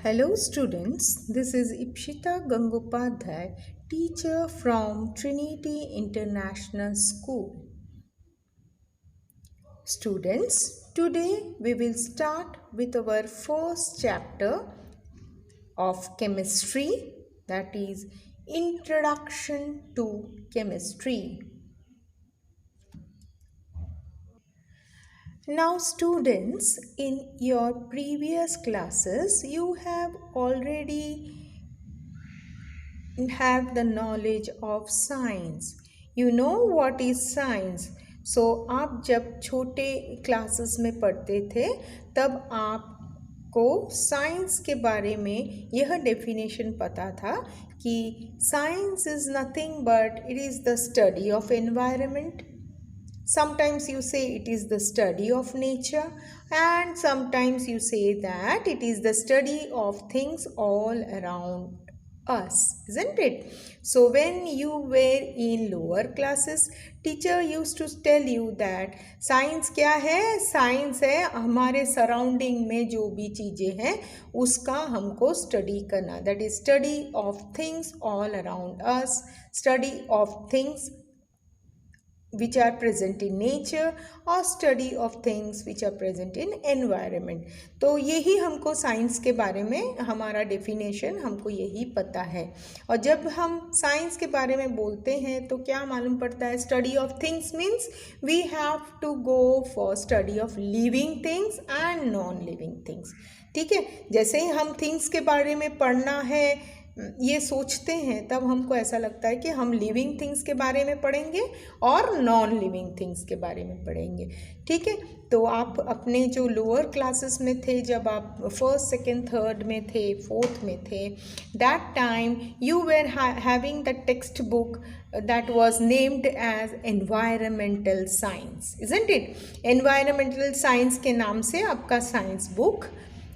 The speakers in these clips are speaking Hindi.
Hello students, this is Ipshita Gangopadhyay, teacher from Trinity International School. Students, today we will start with our first chapter of chemistry, that is Introduction to Chemistry. Now students, in your previous classes you have already have the knowledge of science. You know what is science. So आप जब छोटे क्लासेस में पढ़ते थे तब आपको साइंस के बारे में यह डेफिनेशन पता था कि science is nothing but it is the study of environment. Sometimes you say it is the study of nature, and sometimes you say that it is the study of things all around us, isn't it? So when you were in lower classes, teacher used to tell you that science क्या है? Science है हमारे surrounding में जो भी चीज़ें हैं उसका हमको study करना. That is study of things all around us, study of things which are present in nature or study of things which are present in environment. तो यही हमको साइंस के बारे में हमारा डेफिनेशन हमको यही पता है. और जब हम साइंस के बारे में बोलते हैं तो क्या मालूम पड़ता है? Study of things means we have to go for study of living things and non living things. ठीक है, जैसे ही हम थिंग्स के बारे में पढ़ना है ये सोचते हैं तब हमको ऐसा लगता है कि हम लिविंग थिंग्स के बारे में पढ़ेंगे और नॉन लिविंग थिंग्स के बारे में पढ़ेंगे. ठीक है, तो आप अपने जो लोअर क्लासेस में थे, जब आप फर्स्ट सेकेंड थर्ड में थे, फोर्थ में थे, that time you were having the textbook that was named as environmental science, isn't it? Environmental science के नाम से आपका साइंस बुक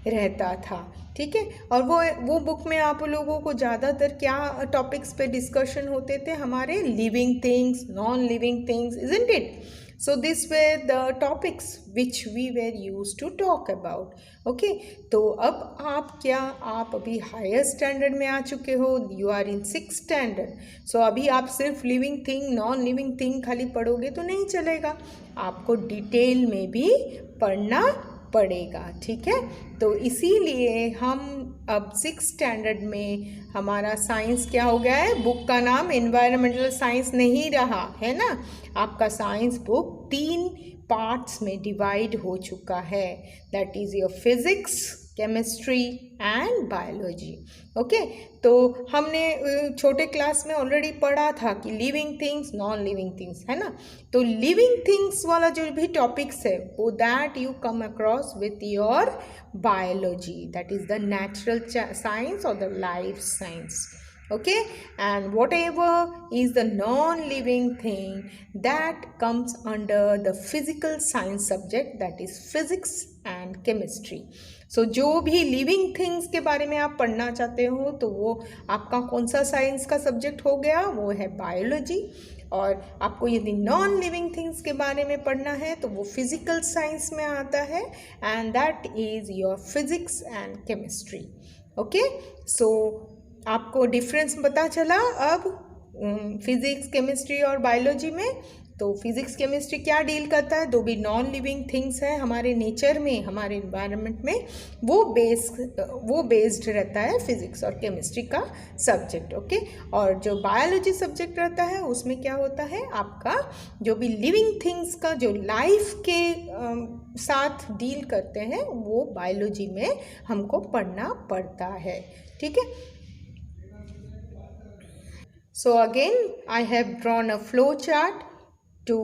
रहता था. ठीक है, और वो बुक में आप लोगों को ज़्यादातर क्या टॉपिक्स पे डिस्कशन होते थे? हमारे living things, non living things, isn't it? So this were the topics which we were use to talk about. Okay, तो अब आप अभी हायर स्टैंडर्ड में आ चुके हो. You are in 6th standard. So अभी आप सिर्फ living thing, non living thing खाली पढ़ोगे तो नहीं चलेगा, आपको डिटेल में भी पढ़ना पड़ेगा. ठीक है, तो इसीलिए हम अब 6th स्टैंडर्ड में हमारा साइंस क्या हो गया है? बुक का नाम एनवायरमेंटल साइंस नहीं रहा है ना. आपका साइंस बुक 3 पार्ट्स में डिवाइड हो चुका है. That is your physics, chemistry and biology. Okay, तो हमने छोटे क्लास में ऑलरेडी पढ़ा था कि living things, non living things, है ना. तो लिविंग थिंग्स वाला जो भी टॉपिक्स है वो that you come across with your biology, that is the natural science और the life science. Okay, and whatever is the non-living thing that comes under the physical science subject, that is physics and chemistry. So जो भी living things के बारे में आप पढ़ना चाहते हो तो वो आपका कौन सा साइंस का सब्जेक्ट हो गया? वो है बायोलॉजी. और आपको यदि नॉन लिविंग थिंग्स के बारे में पढ़ना है तो वो फिजिकल साइंस में आता है, and that is your physics and chemistry. Okay, so आपको डिफरेंस पता चला अब फिज़िक्स, केमिस्ट्री और बायोलॉजी में. तो फिज़िक्स, केमिस्ट्री क्या डील करता है? दो भी नॉन लिविंग थिंग्स है हमारे नेचर में, हमारे इन्वायरमेंट में, वो बेस्ड रहता है फिज़िक्स और केमिस्ट्री का सब्जेक्ट. ओके, और जो बायोलॉजी सब्जेक्ट रहता है उसमें क्या होता है? आपका जो भी लिविंग थिंग्स का जो लाइफ के साथ डील करते हैं वो बायोलॉजी में हमको पढ़ना पड़ता है. ठीक है, so again I have drawn a flow chart to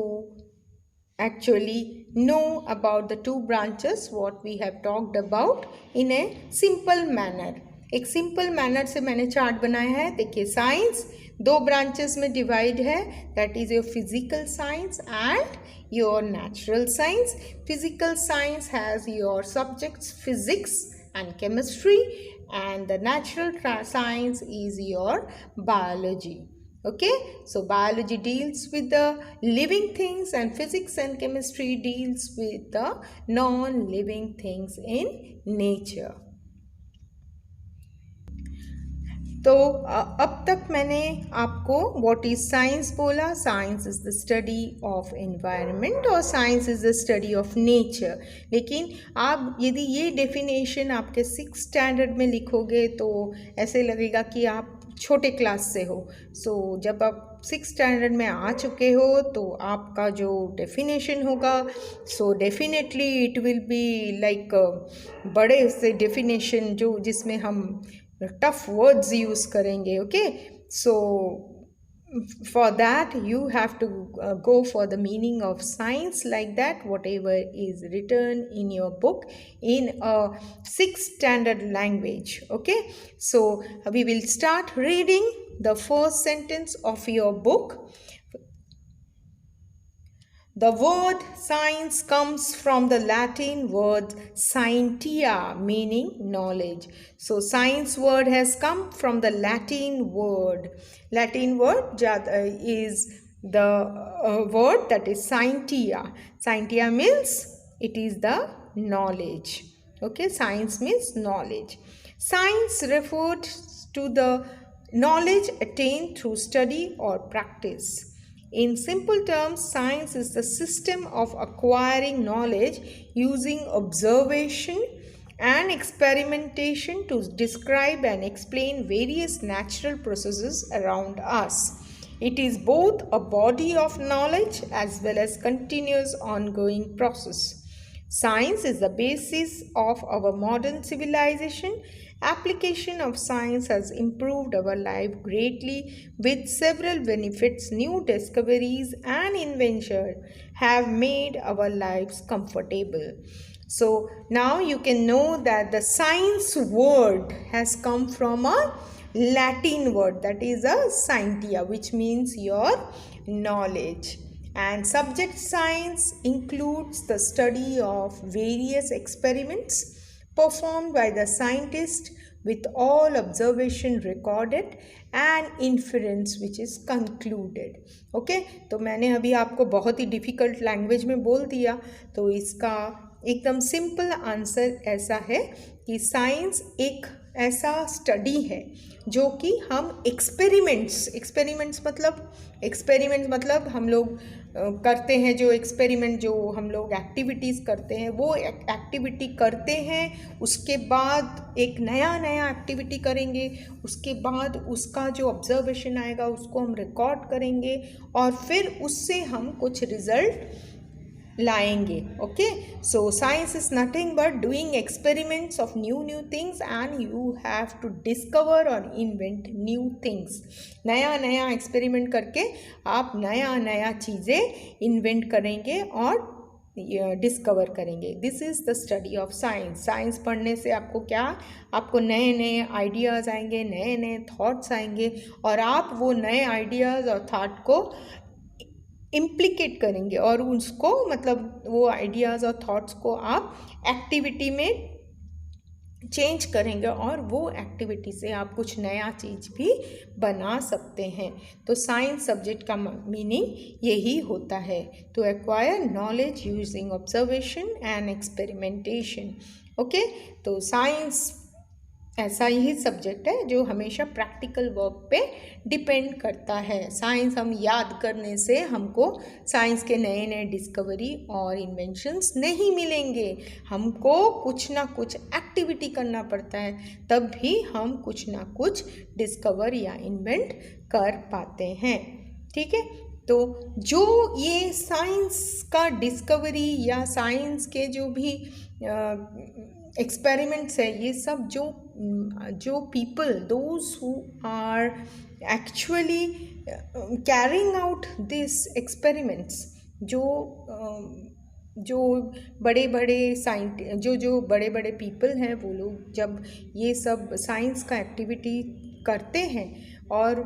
actually know about the two branches what we have talked about in a simple manner. एक सिंपल मैनर से मैंने चार्ट बनाया है. देखिए, साइंस 2 ब्रांचेस में डिवाइड है, that is your physical science and your natural science. Physical science has your subjects physics and chemistry, and the natural science is your biology. Okay, so biology deals with the living things and physics and chemistry deals with the non-living things in nature. तो अब तक मैंने आपको व्हाट इज साइंस बोला। Science is the study of environment और science is the study of nature. लेकिन आप यदि ये डेफिनेशन आपके 6th स्टैंडर्ड में लिखोगे तो ऐसे लगेगा कि आप छोटे क्लास से हो। जब आप 6th स्टैंडर्ड में आ चुके हो तो आपका जो डेफिनेशन होगा definitely it will be like बड़े से डेफिनेशन जो जिसमें हम टफ वर्ड्स यूज़ करेंगे। Okay, for that you have to go for the meaning of science, like that whatever is written in your book in a 6th standard language. Okay, so we will start reading the first sentence of your book. The word science comes from the Latin word scientia, meaning knowledge. So science word has come from the Latin word. Latin word is the word that is scientia. Scientia means it is the knowledge. Okay, science means knowledge. Science refers to the knowledge attained through study or practice. In simple terms, science is the system of acquiring knowledge using observation and experimentation to describe and explain various natural processes around us. It is both a body of knowledge as well as continuous ongoing process. Science is the basis of our modern civilization. Application of science has improved our life greatly with several benefits. New discoveries and inventions have made our lives comfortable. So now you can know that the science word has come from a Latin word, that is a scientia, which means your knowledge. And subject science includes the study of various experiments performed by the scientist with all observation recorded and inference which is concluded. Okay, तो मैंने अभी आपको बहुत ही डिफ़िकल्ट लैंग्वेज में बोल दिया, तो इसका एकदम सिंपल आंसर ऐसा है कि साइंस एक ऐसा स्टडी है जो कि हम एक्सपेरिमेंट्स मतलब हम लोग करते हैं, जो एक्सपेरिमेंट जो हम लोग एक्टिविटीज़ करते हैं वो एक्टिविटी करते हैं, उसके बाद एक नया एक्टिविटी करेंगे, उसके बाद उसका जो ऑब्जर्वेशन आएगा उसको हम रिकॉर्ड करेंगे और फिर उससे हम कुछ रिजल्ट लाएंगे. Okay, so science is nothing but doing experiments of new things and you have to discover और इन्वेंट न्यू थिंग्स. नया एक्सपेरिमेंट करके आप नया चीज़ें इन्वेंट करेंगे और डिस्कवर करेंगे. This is the study of science. Science पढ़ने से आपको नए आइडियाज़ आएंगे, नए थॉट्स आएंगे और आप वो नए आइडियाज़ और थॉट को इम्प्लीकेट करेंगे और उसको मतलब वो आइडियाज़ और थॉट्स को आप एक्टिविटी में चेंज करेंगे और वो एक्टिविटी से आप कुछ नया चीज़ भी बना सकते हैं. तो साइंस सब्जेक्ट का मीनिंग यही होता है, to acquire knowledge using observation and experimentation. Okay, तो साइंस ऐसा ही सब्जेक्ट है जो हमेशा प्रैक्टिकल वर्क पे डिपेंड करता है. साइंस हम याद करने से हमको साइंस के नए डिस्कवरी और इन्वेंशंस नहीं मिलेंगे. हमको कुछ ना कुछ एक्टिविटी करना पड़ता है, तब भी हम कुछ ना कुछ डिस्कवर या इन्वेंट कर पाते हैं. ठीक है, तो जो ये साइंस का डिस्कवरी या साइंस के जो भी एक्सपेरिमेंट्स है, ये सब जो people those who are actually carrying out this experiments, जो बड़े बड़े पीपल हैं, वो लोग जब ये सब साइंस का एक्टिविटी करते हैं और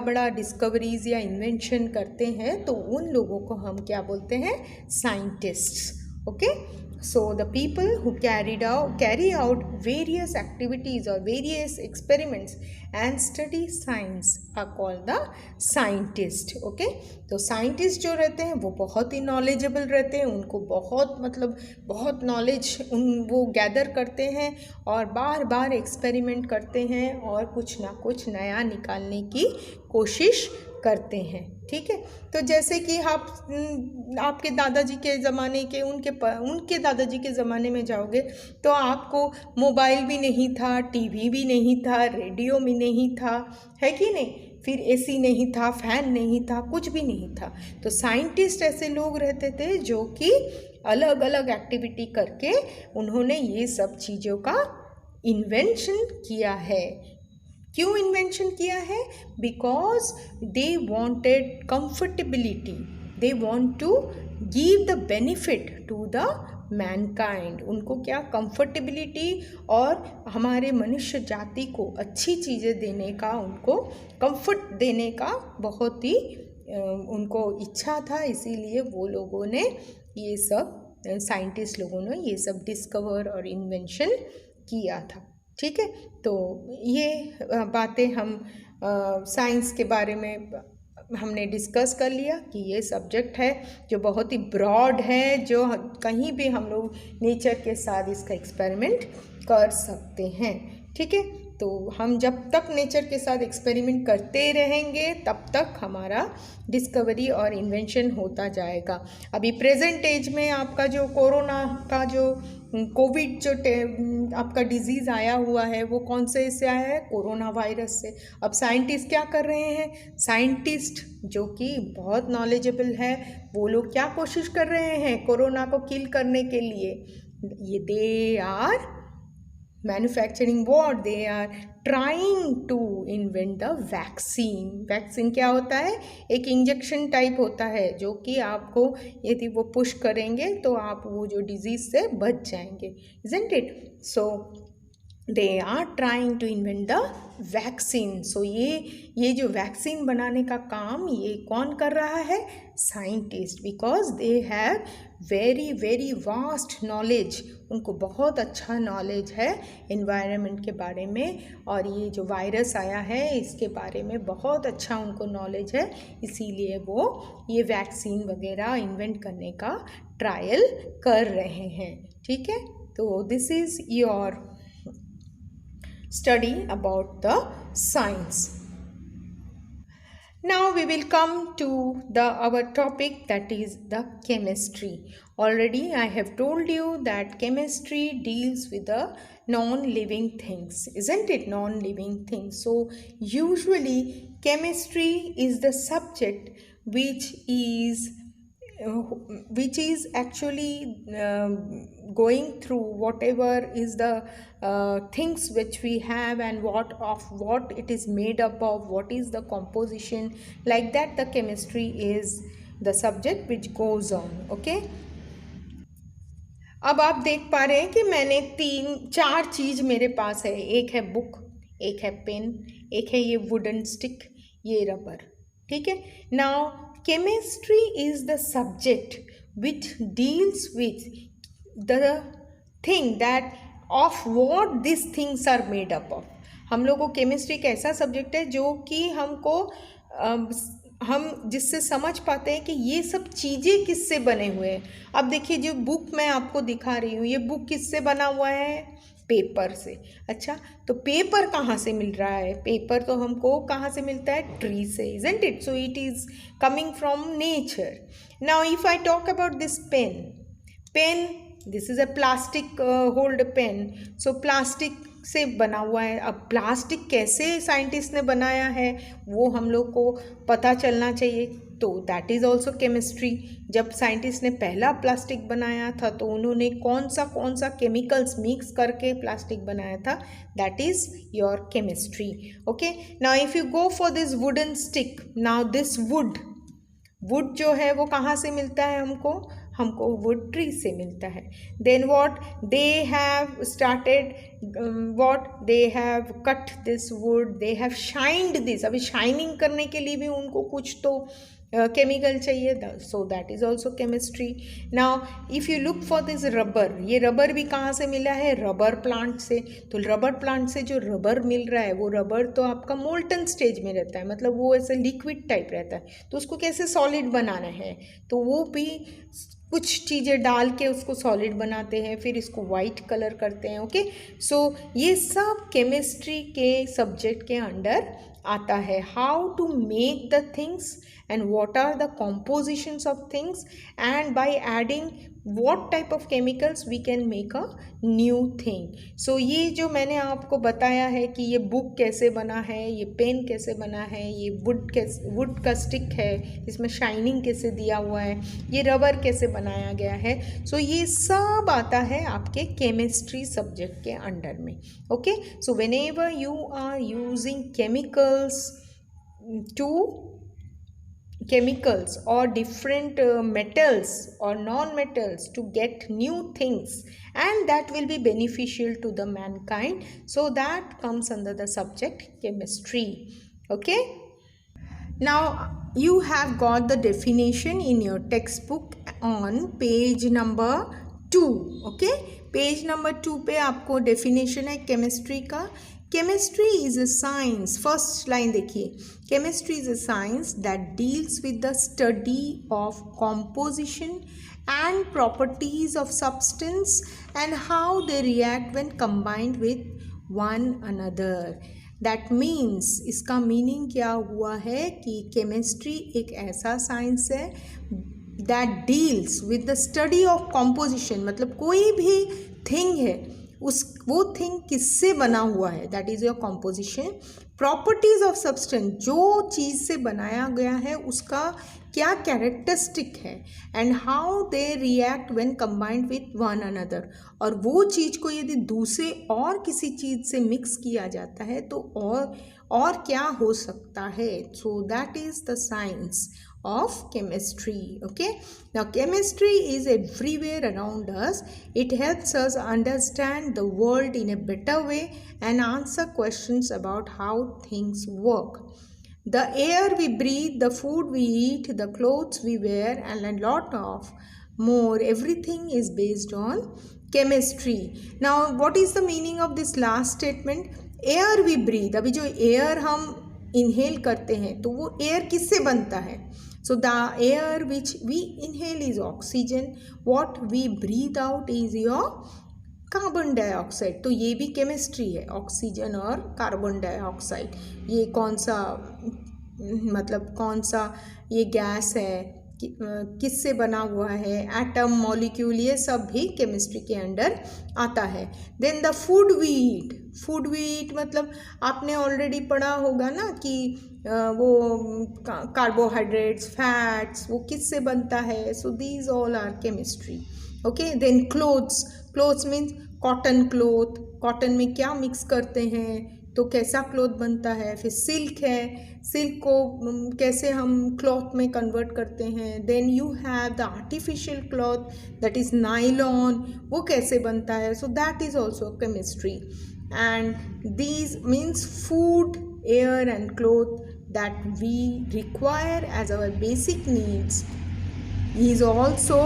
बड़ा डिस्कवरीज या इन्वेंशन करते हैं तो उन लोगों को हम क्या बोलते हैं, scientists. Okay, so the people who carry out various activities or various experiments and study science are called the scientist. Okay, तो साइंटिस्ट जो रहते हैं वो बहुत ही नॉलेजेबल रहते हैं, उनको बहुत नॉलेज वो गैदर करते हैं और बार बार एक्सपेरिमेंट करते हैं और कुछ ना कुछ नया निकालने की कोशिश करते हैं. ठीक है, तो जैसे कि आपके दादाजी के ज़माने के उनके दादाजी के ज़माने में जाओगे तो आपको मोबाइल भी नहीं था, टीवी भी नहीं था, रेडियो भी नहीं था, है कि नहीं, फिर एसी नहीं था, फैन नहीं था, कुछ भी नहीं था. तो साइंटिस्ट ऐसे लोग रहते थे जो कि अलग अलग एक्टिविटी करके उन्होंने ये सब चीज़ों का इन्वेंशन किया है. क्यों इन्वेंशन किया है? Because they wanted comfortability, they want to give the benefit to the mankind. उनको क्या, कंफर्टेबिलिटी और हमारे मनुष्य जाति को अच्छी चीज़ें देने का, उनको कंफर्ट देने का बहुत ही उनको इच्छा था. इसीलिए वो लोगों ने ये सब, साइंटिस्ट लोगों ने ये सब डिस्कवर और इन्वेंशन किया था. ठीक है, तो ये बातें हम साइंस के बारे में हमने डिस्कस कर लिया कि ये सब्जेक्ट है जो बहुत ही ब्रॉड है, जो कहीं भी हम लोग नेचर के साथ इसका एक्सपेरिमेंट कर सकते हैं. ठीक है, तो हम जब तक नेचर के साथ एक्सपेरिमेंट करते रहेंगे तब तक हमारा डिस्कवरी और इन्वेंशन होता जाएगा. अभी प्रेजेंट एज में आपका जो कोरोना का जो कोविड जो आपका डिजीज़ आया हुआ है वो कौन से से आया है? कोरोना वायरस से. अब साइंटिस्ट क्या कर रहे हैं? साइंटिस्ट जो कि बहुत नॉलेजेबल है वो लोग क्या कोशिश कर रहे हैं कोरोना को किल करने के लिए? ये they are manufacturing what? They are trying to invent the vaccine. Vaccine क्या होता है? एक इंजेक्शन टाइप होता है जो कि आपको यदि वो पुश करेंगे तो आप वो जो डिजीज़ से बच जाएंगे. Isn't it? So they are trying to invent the vaccine. So ये जो वैक्सीन बनाने का काम ये कौन कर रहा है? Scientist. Because they have very very vast knowledge, उनको बहुत अच्छा नॉलेज है एनवायरनमेंट के बारे में, और ये जो वायरस आया है इसके बारे में बहुत अच्छा उनको नॉलेज है. इसीलिए वो ये वैक्सीन वगैरह इन्वेंट करने का ट्रायल कर रहे हैं. ठीक है, तो this is your study about the science. Now we will come to our topic, that is the chemistry. Already I have told you that chemistry deals with the non-living things, isn't it? Non-living things. So usually chemistry is the subject which is actually going through whatever is the things which we have and what it is made up of, what is the composition, like that the chemistry is the subject which goes on. Okay, अब आप देख पा रहे हैं कि मैंने 3-4 चीज़ मेरे पास है. एक है बुक, एक है पेन, एक है ये वुडन स्टिक, ये रबर. ठीक है, now chemistry is the subject which deals with the thing that of what these things are made up of. हम लोग को केमिस्ट्री एक ऐसा सब्जेक्ट है जो कि हम जिससे समझ पाते हैं कि ये सब चीज़ें किससे बने हुए हैं. अब देखिए जो बुक मैं आपको दिखा रही हूँ, ये बुक किससे बना हुआ है? पेपर से. अच्छा, तो पेपर कहाँ से मिल रहा है? पेपर तो हमको कहाँ से मिलता है? ट्री से, isn't it? So it is coming from nature. Now if I talk about this pen, this is a plastic hold pen. So plastic से बना हुआ है. अब प्लास्टिक कैसे साइंटिस्ट ने बनाया है वो हम लोग को पता चलना चाहिए. तो दैट इज़ ऑल्सो केमिस्ट्री. जब साइंटिस्ट ने पहला प्लास्टिक बनाया था तो उन्होंने कौन सा केमिकल्स मिक्स करके प्लास्टिक बनाया था? That is your chemistry. Okay, now if you go for this wooden stick, now this would जो है वो कहाँ से मिलता है? हमको वुड ट्री से मिलता है. Then what they have started, what they have cut this wood, they have shined this. अभी शाइनिंग करने के लिए भी उनको कुछ तो केमिकल चाहिए, so that is also chemistry. Now if you look for this rubber, ये रबर भी कहाँ से मिला है? रबर प्लांट से. तो रबर प्लांट से जो रबर मिल रहा है, वो रबर तो आपका मोल्टन स्टेज में रहता है, मतलब वो ऐसे लिक्विड टाइप रहता है. तो उसको कैसे सॉलिड बनाना है, तो वो भी कुछ चीज़ें डाल के उसको सॉलिड बनाते हैं, फिर इसको वाइट कलर करते हैं. ओके, सो ये सब केमिस्ट्री के सब्जेक्ट के अंडर आता है. How to make the things and what are the compositions of things, and by adding what type of chemicals we can make a new thing. so ये जो मैंने आपको बताया है कि ये बुक कैसे बना है, ये पेन कैसे बना है, ये वुड का स्टिक है, इसमें शाइनिंग कैसे दिया हुआ है, ये रबर कैसे बनाया गया है, सो ये सब आता है आपके केमिस्ट्री सब्जेक्ट के अंडर में. Okay, so whenever you are using chemicals or different metals or non-metals to get new things, and that will be beneficial to the mankind, so that comes under the subject chemistry. Okay, now you have got the definition in your textbook on page number 2. Okay, page number 2 पे आपको डेफिनेशन है केमिस्ट्री का. Chemistry is a science, first line देखिए, chemistry is a science that deals with the study of composition and properties of substance and how they react when combined with one another. That means, इसका मीनिंग क्या हुआ है कि केमिस्ट्री एक ऐसा साइंस है that deals with the study of composition, मतलब कोई भी थिंग है वो थिंग किससे बना हुआ है, that is your composition. Properties of substance, जो चीज़ से बनाया गया है उसका क्या कैरेक्टरिस्टिक है, and how they react when combined with one another, और वो चीज़ को यदि दूसरे और किसी चीज़ से मिक्स किया जाता है तो और क्या हो सकता है. So that is the science of chemistry. Okay, now chemistry is everywhere around us. It helps us understand the world in a better way and answer questions about how things work. The air we breathe, the food we eat, the clothes we wear, and a lot of more, everything is based on chemistry. Now what is the meaning of this last statement? Air we breathe, अभी जो air हम inhale करते हैं तो वो air किससे बनता है? So the air which we inhale is oxygen, what we breathe out is your carbon dioxide. तो ये भी केमिस्ट्री है, ऑक्सीजन और कार्बन डाइऑक्साइड. ये कौन सा, मतलब कौन सा ये गैस है, किससे बना हुआ है, एटम, मॉलिक्यूल, ये सब भी केमिस्ट्री के अंडर आता है. Then the food we eat, मतलब आपने ऑलरेडी पढ़ा होगा ना कि वो कार्बोहाइड्रेट्स, फैट्स, वो किससे बनता है. So these all are chemistry. Okay, then clothes means cotton cloth, cotton में क्या मिक्स करते हैं तो कैसा क्लॉथ बनता है. फिर सिल्क है, सिल्क को कैसे हम क्लॉथ में कन्वर्ट करते हैं. Then you have the artificial cloth that is nylon, वो कैसे बनता है. So that is also chemistry. And these means food, air and cloth that we require as our basic needs is also,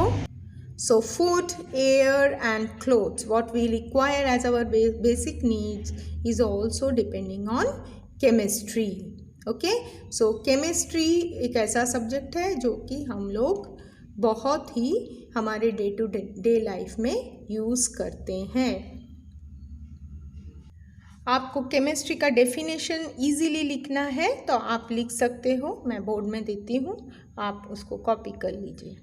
so food, air and clothes, what we require as our basic needs is also depending on chemistry. Okay, so chemistry एक ऐसा सब्जेक्ट है जो कि हम लोग बहुत ही हमारे डे टू डे लाइफ में यूज़ करते हैं. आपको केमिस्ट्री का डेफिनेशन इजीली लिखना है तो आप लिख सकते हो, मैं बोर्ड में देती हूँ, आप उसको कॉपी कर लीजिए.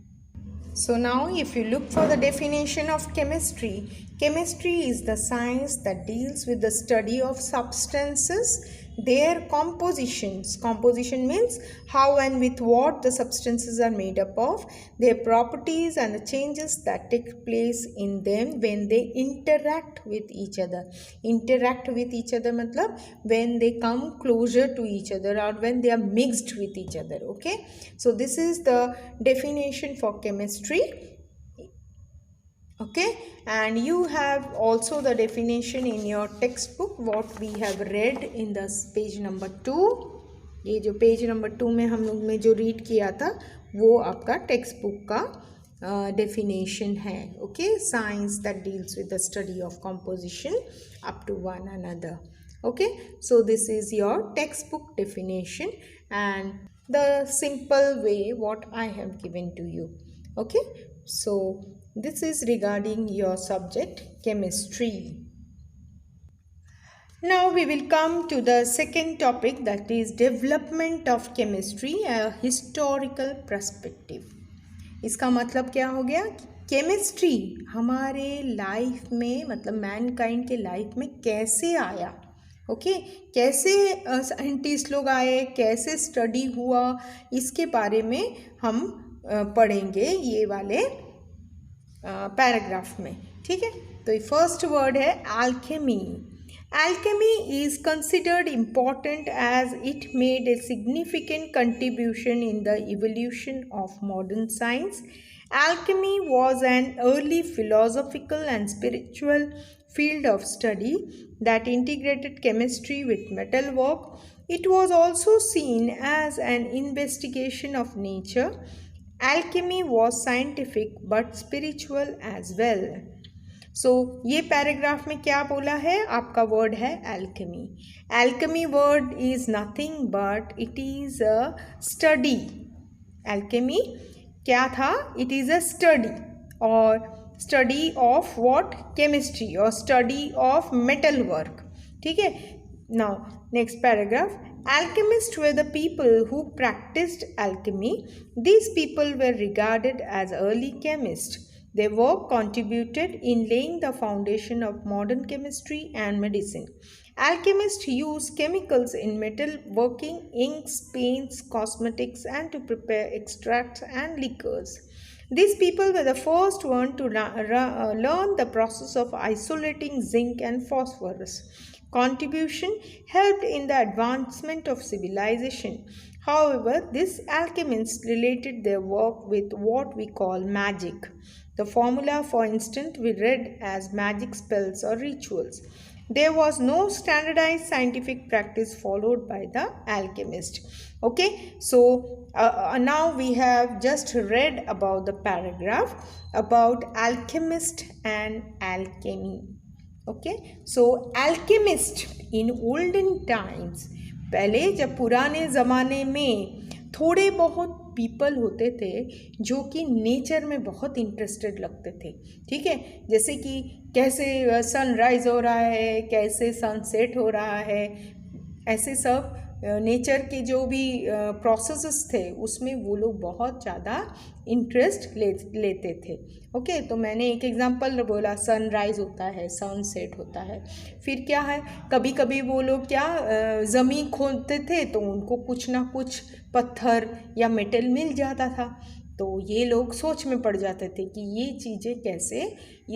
So now if you look for the definition of chemistry, chemistry is the science that deals with the study of substances, their compositions. Composition means how and with what the substances are made up of, their properties and the changes that take place in them when they interact with each other. Interact with each other मतलब when they come closer to each other or when they are mixed with each other. Okay, so this is the definition for chemistry. Okay, and you have also the definition in your textbook what we have read in the page number 2. ये जो पेज नंबर 2 में हम लोग ने जो रीड किया था वो आपका टेक्स्ट बुक का डेफिनेशन है. Okay, science that deals with the study of composition up to one another. Okay, so this is your textbook definition and the simple way what I have given to you. Okay, so this is regarding your subject chemistry. Now we will come to the second topic, that is development of chemistry, a historical perspective. इसका मतलब क्या हो गया? केमिस्ट्री हमारे लाइफ में, मतलब मैनकाइंड के लाइफ में कैसे आया. ओके, कैसे साइंटिस्ट लोग आए, कैसे स्टडी हुआ, इसके बारे में हम पढ़ेंगे ये वाले पैराग्राफ में. ठीक है, तो फर्स्ट वर्ड है Alchemy. Alchemy is considered important as it made a significant contribution in the evolution of modern science. Alchemy was an early philosophical and spiritual field of study that integrated chemistry with metalwork. It was also seen as an investigation of nature. Alchemy was scientific but spiritual as well. सो ये पैराग्राफ में क्या बोला है, आपका वर्ड है alchemy. Alchemy word is nothing but it is a study. Alchemy क्या था? इट इज़ अ स्टडी, और स्टडी ऑफ व्हाट? केमिस्ट्री, और स्टडी ऑफ मेटल वर्क. ठीक है, now next paragraph. Alchemists were the people who practiced alchemy. These people were regarded as early chemists. Their work contributed in laying the foundation of modern chemistry and medicine. Alchemists use chemicals in metalworking, inks, paints, cosmetics, and to prepare extracts and liquors. These people were the first one to learn the process of isolating zinc and phosphorus. Contribution helped in the advancement of civilization. However, these alchemists related their work with what we call magic. The formula, for instance, we read as magic spells or rituals. There was no standardized scientific practice followed by the alchemist. Okay, so now we have just read about the paragraph about alchemist and alchemy. Okay, so alchemist in olden times, पहले जब पुराने ज़माने में थोड़े बहुत पीपल होते थे जो कि नेचर में बहुत इंटरेस्टेड लगते थे. ठीक है, जैसे कि कैसे सनराइज़ हो रहा है, कैसे सनसेट हो रहा है, ऐसे सब नेचर के जो भी प्रोसेसेस थे उसमें वो लोग बहुत ज़्यादा इंटरेस्ट लेते थे. ओके, तो मैंने एक एग्जांपल बोला, सनराइज़ होता है, सनसेट होता है. फिर क्या है, कभी कभी वो लोग क्या ज़मीन खोदते थे तो उनको कुछ ना कुछ पत्थर या मेटल मिल जाता था. तो ये लोग सोच में पड़ जाते थे कि ये चीज़ें कैसे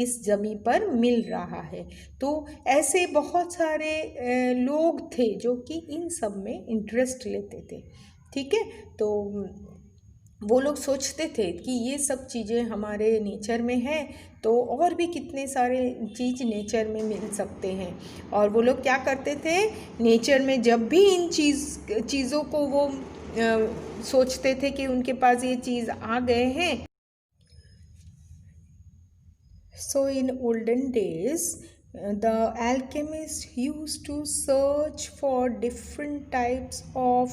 इस ज़मीन पर मिल रहा है. तो ऐसे बहुत सारे लोग थे जो कि इन सब में इंटरेस्ट लेते थे. ठीक है, तो वो लोग सोचते थे कि ये सब चीज़ें हमारे नेचर में है, तो और भी कितने सारे चीज़ नेचर में मिल सकते हैं. और वो लोग क्या करते थे, नेचर में जब भी इन चीज़ों को वो सोचते थे कि उनके पास ये चीज़ आ गए हैं. So in olden days the alchemists used to search for different types of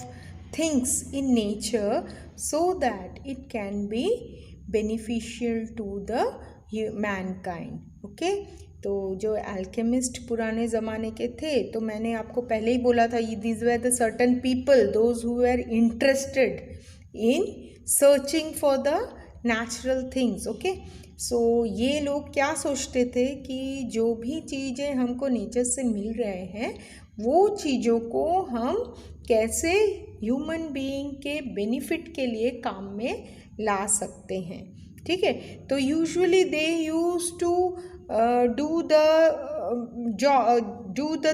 things in nature so that it can be beneficial to the mankind. Okay, तो जो अल्केमिस्ट पुराने ज़माने के थे, तो मैंने आपको पहले ही बोला था, these were the certain people, those who were interested in searching for the natural things. Okay, सो ये लोग क्या सोचते थे कि जो भी चीज़ें हमको नेचर से मिल रहे हैं वो चीज़ों को हम कैसे ह्यूमन बीइंग के बेनिफिट के लिए काम में ला सकते हैं. ठीक है, तो usually they use to do the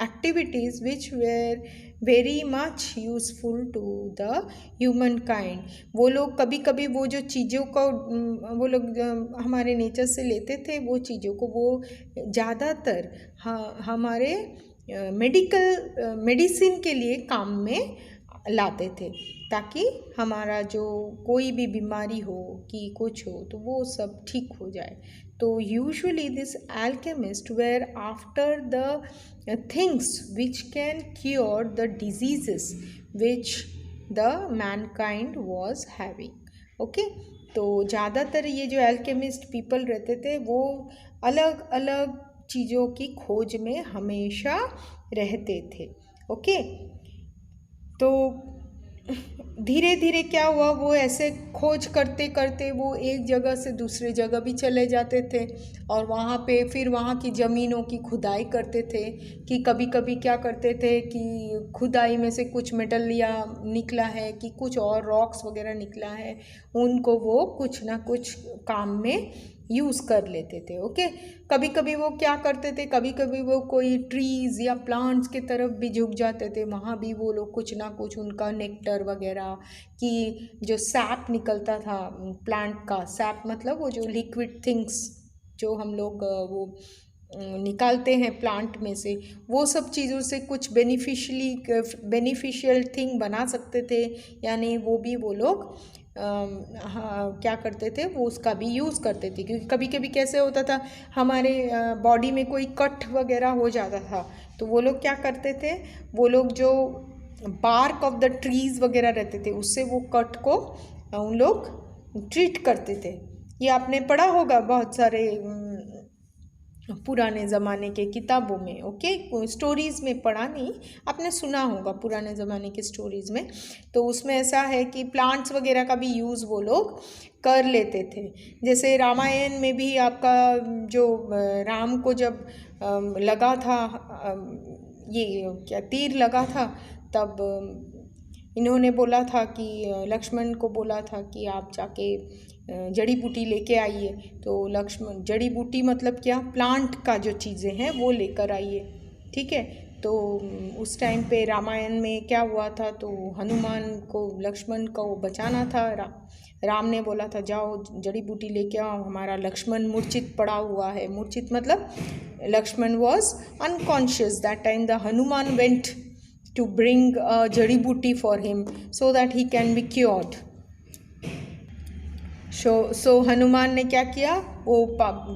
activities which were very much useful to the humankind. वो लोग कभी कभी वो जो चीज़ों को वो लोग हमारे नेचर से लेते थे, वो चीज़ों को वो ज़्यादातर हमारे मेडिसिन के लिए काम में लाते थे, ताकि हमारा जो कोई भी बीमारी हो कि कुछ हो तो वो सब ठीक हो जाए। तो usually this alchemist were after the things which can cure the diseases which the mankind was having. Okay, तो ज़्यादातर ये जो एल्केमिस्ट पीपल रहते थे वो अलग अलग चीज़ों की खोज में हमेशा रहते थे। ओके, तो धीरे धीरे क्या हुआ, वो ऐसे खोज करते करते वो एक जगह से दूसरे जगह भी चले जाते थे और वहाँ पे फिर वहाँ की ज़मीनों की खुदाई करते थे। कि कभी कभी क्या करते थे कि खुदाई में से कुछ मेटल या निकला है कि कुछ और रॉक्स वगैरह निकला है, उनको वो कुछ ना कुछ काम में यूज़ कर लेते थे। ओके, कभी कभी वो क्या करते थे, कभी कभी वो कोई ट्रीज़ या प्लांट्स के तरफ भी झुक जाते थे, वहाँ भी वो लोग कुछ ना कुछ उनका नेक्टर वगैरह कि जो सैप निकलता था प्लांट का, सैप मतलब वो जो लिक्विड थिंग्स जो हम लोग वो निकालते हैं प्लांट में से, वो सब चीज़ों से कुछ बेनिफिशियल थिंग बना सकते थे। यानी वो भी वो लोग हाँ क्या करते थे, वो उसका भी यूज़ करते थे। क्योंकि कभी कभी कैसे होता था, हमारे बॉडी में कोई कट वगैरह हो जाता था, तो वो लोग क्या करते थे, वो लोग जो बार्क ऑफ द ट्रीज़ वगैरह रहते थे उससे वो कट को उन लोग ट्रीट करते थे। ये आपने पढ़ा होगा बहुत सारे पुराने ज़माने के किताबों में। ओके, स्टोरीज़ में पढ़ा नहीं, आपने सुना होगा पुराने ज़माने के स्टोरीज़ में। तो उसमें ऐसा है कि प्लांट्स वगैरह का भी यूज़ वो लोग कर लेते थे। जैसे रामायण में भी आपका जो राम को जब लगा था ये क्या तीर लगा था, तब इन्होंने बोला था कि लक्ष्मण को बोला था कि आप जाके जड़ी बूटी लेके आइए। तो लक्ष्मण, जड़ी बूटी मतलब क्या, प्लांट का जो चीज़ें हैं वो लेकर आइए। ठीक है, तो उस टाइम पे रामायण में क्या हुआ था, तो हनुमान को लक्ष्मण को बचाना था। राम ने बोला था जाओ जड़ी बूटी लेके आओ, हमारा लक्ष्मण मूर्छित पड़ा हुआ है। मूर्छित मतलब Lakshman was unconscious that time. The Hanuman went to bring a jari booty for him so that he can be cured. So Hanuman ने क्या किया, वो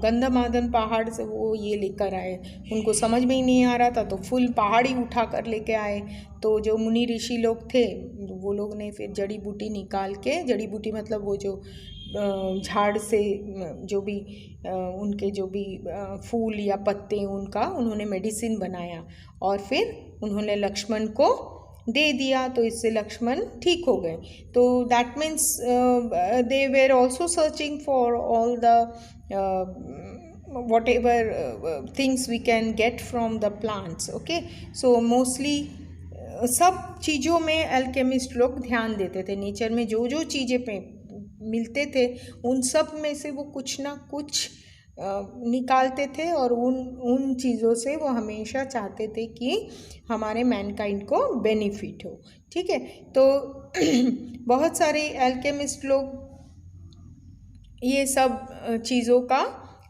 गंधमादन पहाड़ से वो ये लेकर आए। उनको समझ में ही नहीं आ रहा था तो फुल पहाड़ी उठा कर लेके आए। तो जो मुनि ऋषि लोग थे वो लोग ने फिर जड़ी बूटी निकाल के, जड़ी बूटी मतलब वो जो झाड़ से जो भी उनके जो भी फूल या पत्ते उनका उन्होंने मेडिसिन बनाया और फिर उन्होंने लक्ष्मण को दे दिया। तो इससे लक्ष्मण ठीक हो गए। तो that means they were also searching for all the whatever things we can get from the plants. Okay, so mostly सब चीज़ों में अल्केमिस्ट लोग ध्यान देते थे। नेचर में जो जो चीज़ें पे मिलते थे उन सब में से वो कुछ ना कुछ निकालते थे और उन चीज़ों से वो हमेशा चाहते थे कि हमारे मैनकाइंड को बेनिफिट हो। ठीक है, तो बहुत सारे अल्केमिस्ट लोग ये सब चीज़ों का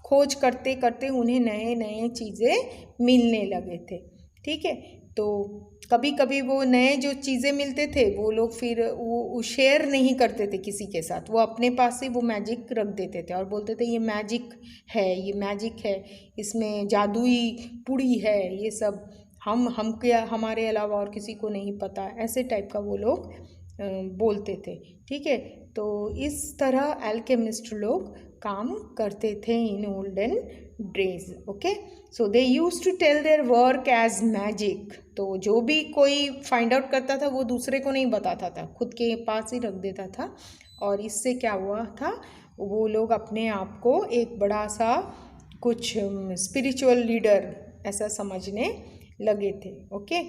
खोज करते करते उन्हें नए नए चीज़ें मिलने लगे थे। ठीक है, तो कभी कभी वो नए जो चीज़ें मिलते थे वो लोग फिर वो शेयर नहीं करते थे किसी के साथ, वो अपने पास ही वो मैजिक रख देते थे और बोलते थे ये मैजिक है, ये मैजिक है, इसमें जादुई पुड़ी है, ये सब हम क्या हमारे अलावा और किसी को नहीं पता, ऐसे टाइप का वो लोग बोलते थे। ठीक है, तो इस तरह अल्केमिस्ट लोग काम करते थे in olden days. Okay, so they use to tell their work as magic. तो जो भी कोई फाइंड आउट करता था वो दूसरे को नहीं बताता था, खुद के पास ही रख देता था। और इससे क्या हुआ था, वो लोग अपने आप को एक बड़ा सा कुछ स्पिरिचुअल लीडर ऐसा समझने लगे थे। ओके,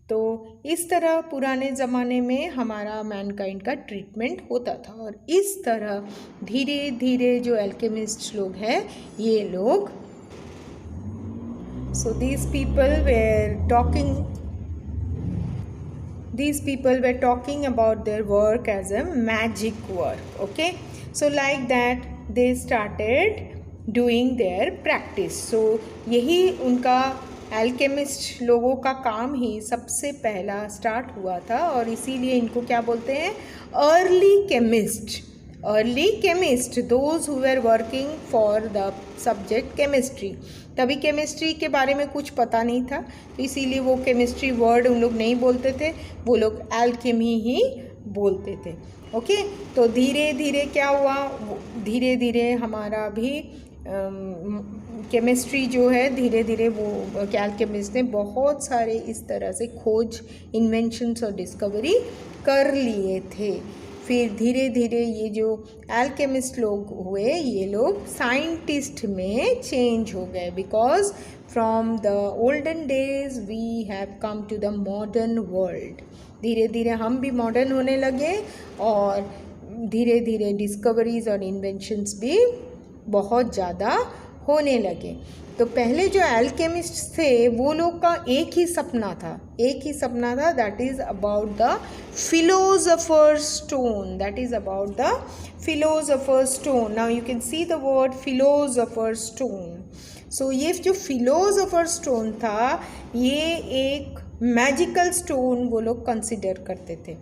तो इस तरह पुराने ज़माने में हमारा मैनकाइंड का ट्रीटमेंट होता था। और इस तरह धीरे धीरे जो अल्केमिस्ट लोग हैं ये लोग, so these people were talking about their work as a magic work. Okay, so like that they started doing their practice. So यही उनका एल्केमिस्ट लोगों का काम ही सबसे पहला स्टार्ट हुआ था और इसीलिए इनको क्या बोलते हैं, early chemist. Early chemist those who were working for the subject chemistry. तभी केमिस्ट्री के बारे में कुछ पता नहीं था, तो इसीलिए वो केमिस्ट्री वर्ड उन लोग नहीं बोलते थे, वो लोग एल्केमी ही बोलते थे। ओके, तो धीरे धीरे क्या हुआ, धीरे धीरे हमारा भी केमिस्ट्री जो है धीरे धीरे वो एल्केमिस्ट ने बहुत सारे इस तरह से खोज, इन्वेंशंस और डिस्कवरी कर लिए थे। फिर धीरे धीरे ये जो एल्केमिस्ट लोग हुए ये लोग साइंटिस्ट में चेंज हो गए, because from the olden days we have come to the modern world. धीरे धीरे हम भी मॉडर्न होने लगे और धीरे धीरे डिस्कवरीज और इन्वेंशंस भी बहुत ज़्यादा होने लगे। तो पहले जो एल्केमिस्ट थे वो लोग का एक ही सपना था, that is about the philosopher's stone, that is about the philosopher's stone. Now you can see the word philosopher's stone. So ये जो फिलोसोफर्स स्टोन था ये एक मैजिकल स्टोन वो लोग कंसिडर करते थे।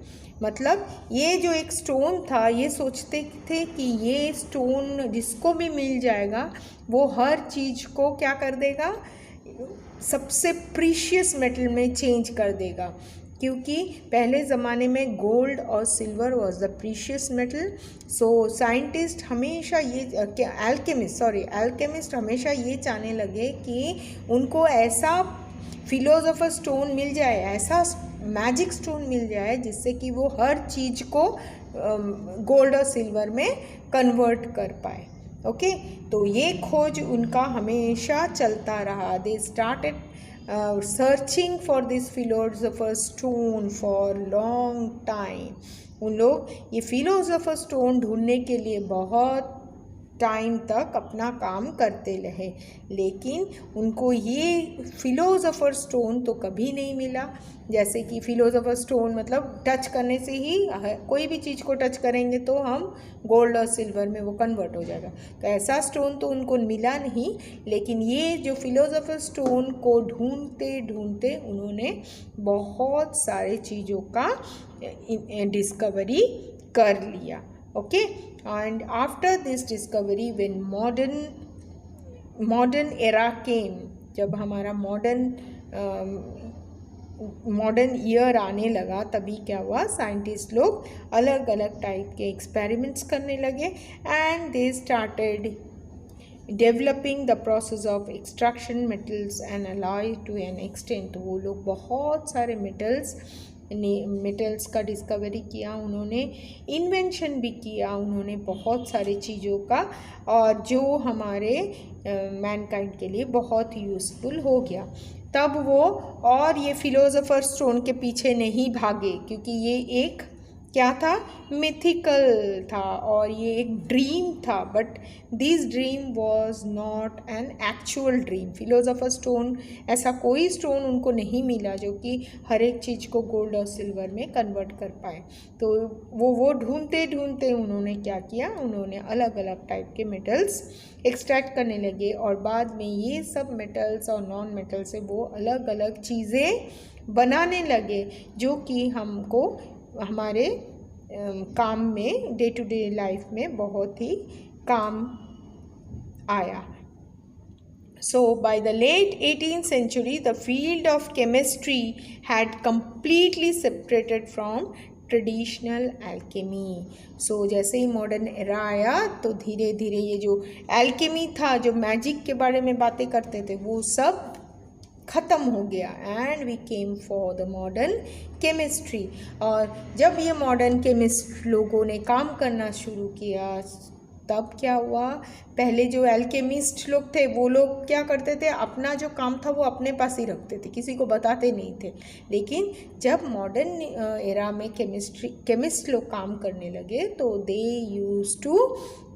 मतलब ये जो एक स्टोन था ये सोचते थे कि ये स्टोन जिसको भी मिल जाएगा वो हर चीज़ को क्या कर देगा, सबसे प्रीशियस मेटल में चेंज कर देगा, क्योंकि पहले ज़माने में गोल्ड और silver was the precious metal. So scientist हमेशा ये एल्केमिस्ट हमेशा ये चाहने लगे कि उनको ऐसा फिलोसोफर स्टोन मिल जाए, ऐसा मैजिक स्टोन मिल जाए जिससे कि वो हर चीज़ को गोल्ड और सिल्वर में कन्वर्ट कर पाए। ओके, तो ये खोज उनका हमेशा चलता रहा। They started searching for this philosopher stone for long time. उन लोग ये फिलोसोफर स्टोन ढूंढने के लिए बहुत टाइम तक अपना काम करते रहे, लेकिन उनको ये फिलोसोफर स्टोन तो कभी नहीं मिला। जैसे कि फिलोसोफर स्टोन मतलब टच करने से ही, कोई भी चीज़ को टच करेंगे तो हम गोल्ड और सिल्वर में वो कन्वर्ट हो जाएगा, तो ऐसा स्टोन तो उनको मिला नहीं। लेकिन ये जो फिलोसोफर स्टोन को ढूंढते ढूंढते उन्होंने बहुत सारे चीज़ों का डिस्कवरी कर लिया। Okay, and after this discovery when modern era came, जब हमारा मॉडर्न ईयर आने लगा तभी क्या हुआ, साइंटिस्ट लोग अलग अलग टाइप के एक्सपेरिमेंट्स करने लगे and they started developing the process of extraction metals and alloy to an extent. वो लोग बहुत सारे मेटल्स का डिस्कवरी किया, उन्होंने इन्वेंशन भी किया, उन्होंने बहुत सारी चीज़ों का, और जो हमारे मैनकाइंड के लिए बहुत यूज़फुल हो गया। तब वो और ये फिलोसोफर स्टोन के पीछे नहीं भागे, क्योंकि ये एक क्या था, मिथिकल था और ये एक ड्रीम था, but this dream was not an actual dream. Philosopher stone ऐसा कोई स्टोन उनको नहीं मिला जो कि हर एक चीज़ को गोल्ड और सिल्वर में कन्वर्ट कर पाए। तो वो ढूंढते ढूंढते उन्होंने क्या किया, उन्होंने अलग अलग टाइप के मेटल्स एक्सट्रैक्ट करने लगे और बाद में ये सब मेटल्स और नॉन मेटल से वो अलग अलग चीज़ें बनाने लगे जो कि हमको हमारे काम में, डे टू डे लाइफ में बहुत ही काम आया। So by the late 18th century, the field of chemistry had completely separated from traditional alchemy. So जैसे ही मॉडर्न एरा आया तो धीरे धीरे ये जो एल्केमी था, जो मैजिक के बारे में बातें करते थे, वो सब ख़त्म हो गया and we came for the modern chemistry. और जब ये मॉडर्न केमिस्ट लोगों ने काम करना शुरू किया तब क्या हुआ, पहले जो एल्केमिस्ट लोग थे वो लोग क्या करते थे, अपना जो काम था वो अपने पास ही रखते थे, किसी को बताते नहीं थे। लेकिन जब मॉडर्न एरा में केमिस्ट लोग काम करने लगे तो they used to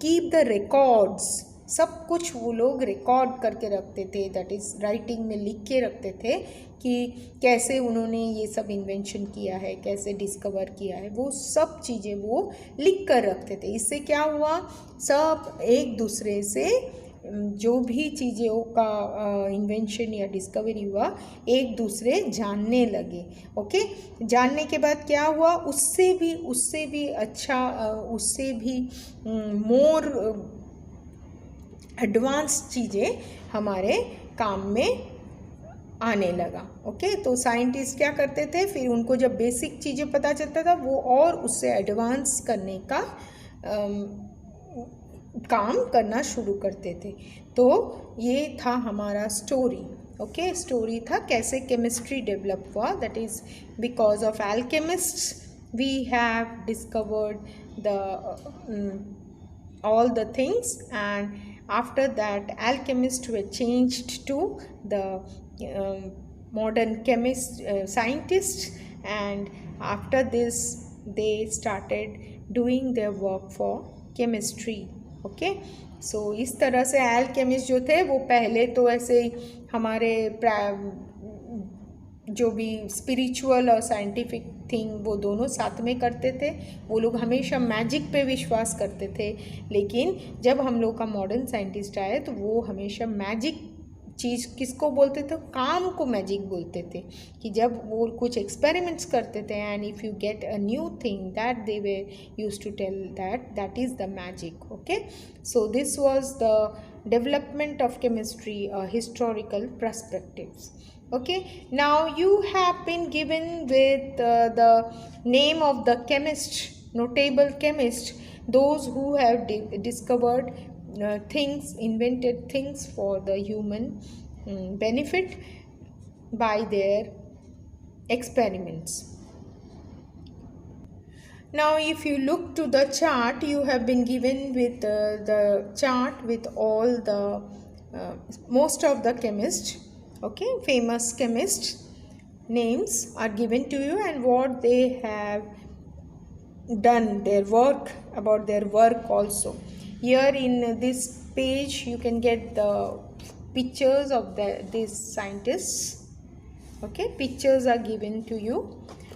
keep the records, सब कुछ वो लोग रिकॉर्ड करके रखते थे, दैट इज़ राइटिंग में लिख के रखते थे कि कैसे उन्होंने ये सब इन्वेंशन किया है, कैसे डिस्कवर किया है, वो सब चीज़ें वो लिख कर रखते थे। इससे क्या हुआ, सब एक दूसरे से जो भी चीज़ों का इन्वेंशन या डिस्कवरी हुआ एक दूसरे जानने लगे। ओके, जानने के बाद क्या हुआ, उससे भी अच्छा, उससे भी मोर एडवांस चीज़ें हमारे काम में आने लगा। ओके, तो साइंटिस्ट क्या करते थे, फिर उनको जब बेसिक चीज़ें पता चलता था वो और उससे एडवांस करने का काम करना शुरू करते थे। तो ये था हमारा स्टोरी। ओके, स्टोरी था कैसे केमिस्ट्री डेवलप हुआ, that is because of alchemists we have discovered the all the things, and after that alchemists were changed to the modern scientists, and after this they started doing their work for chemistry. Okay, so इस तरह से alchemist जो थे वो पहले तो ऐसे हमारे जो भी स्पिरिचुअल और साइंटिफिक थिंग वो दोनों साथ में करते थे। वो लोग हमेशा मैजिक पे विश्वास करते थे, लेकिन जब हम लोग का मॉडर्न साइंटिस्ट आए तो वो हमेशा मैजिक चीज़ किसको बोलते थे, काम को मैजिक बोलते थे। कि जब वो कुछ एक्सपेरिमेंट्स करते थे and if you get a new thing that they way use to tell that is the magic. Okay, so this was the development of chemistry, historical perspectives. Okay, now you have been given with the name of the chemist, notable chemist, those who have discovered things, invented things for the human benefit by their experiments. Now if you look to the chart, you have been given with the chart with all the most of the chemists. Okay, famous chemists names are given to you and what they have done, their work, about their work also. Here in this page you can get the pictures of these scientists. Okay, pictures are given to you,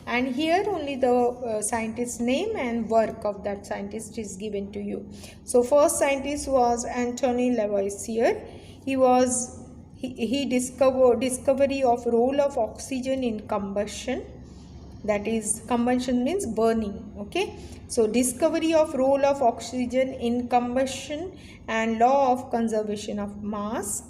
and here only the scientist's name and work of that scientist is given to you. So first scientist was Anthony Lavoisier. He discovered discovery of role of oxygen in combustion, that is combustion means burning. Okay, so discovery of role of oxygen in combustion and law of conservation of mass,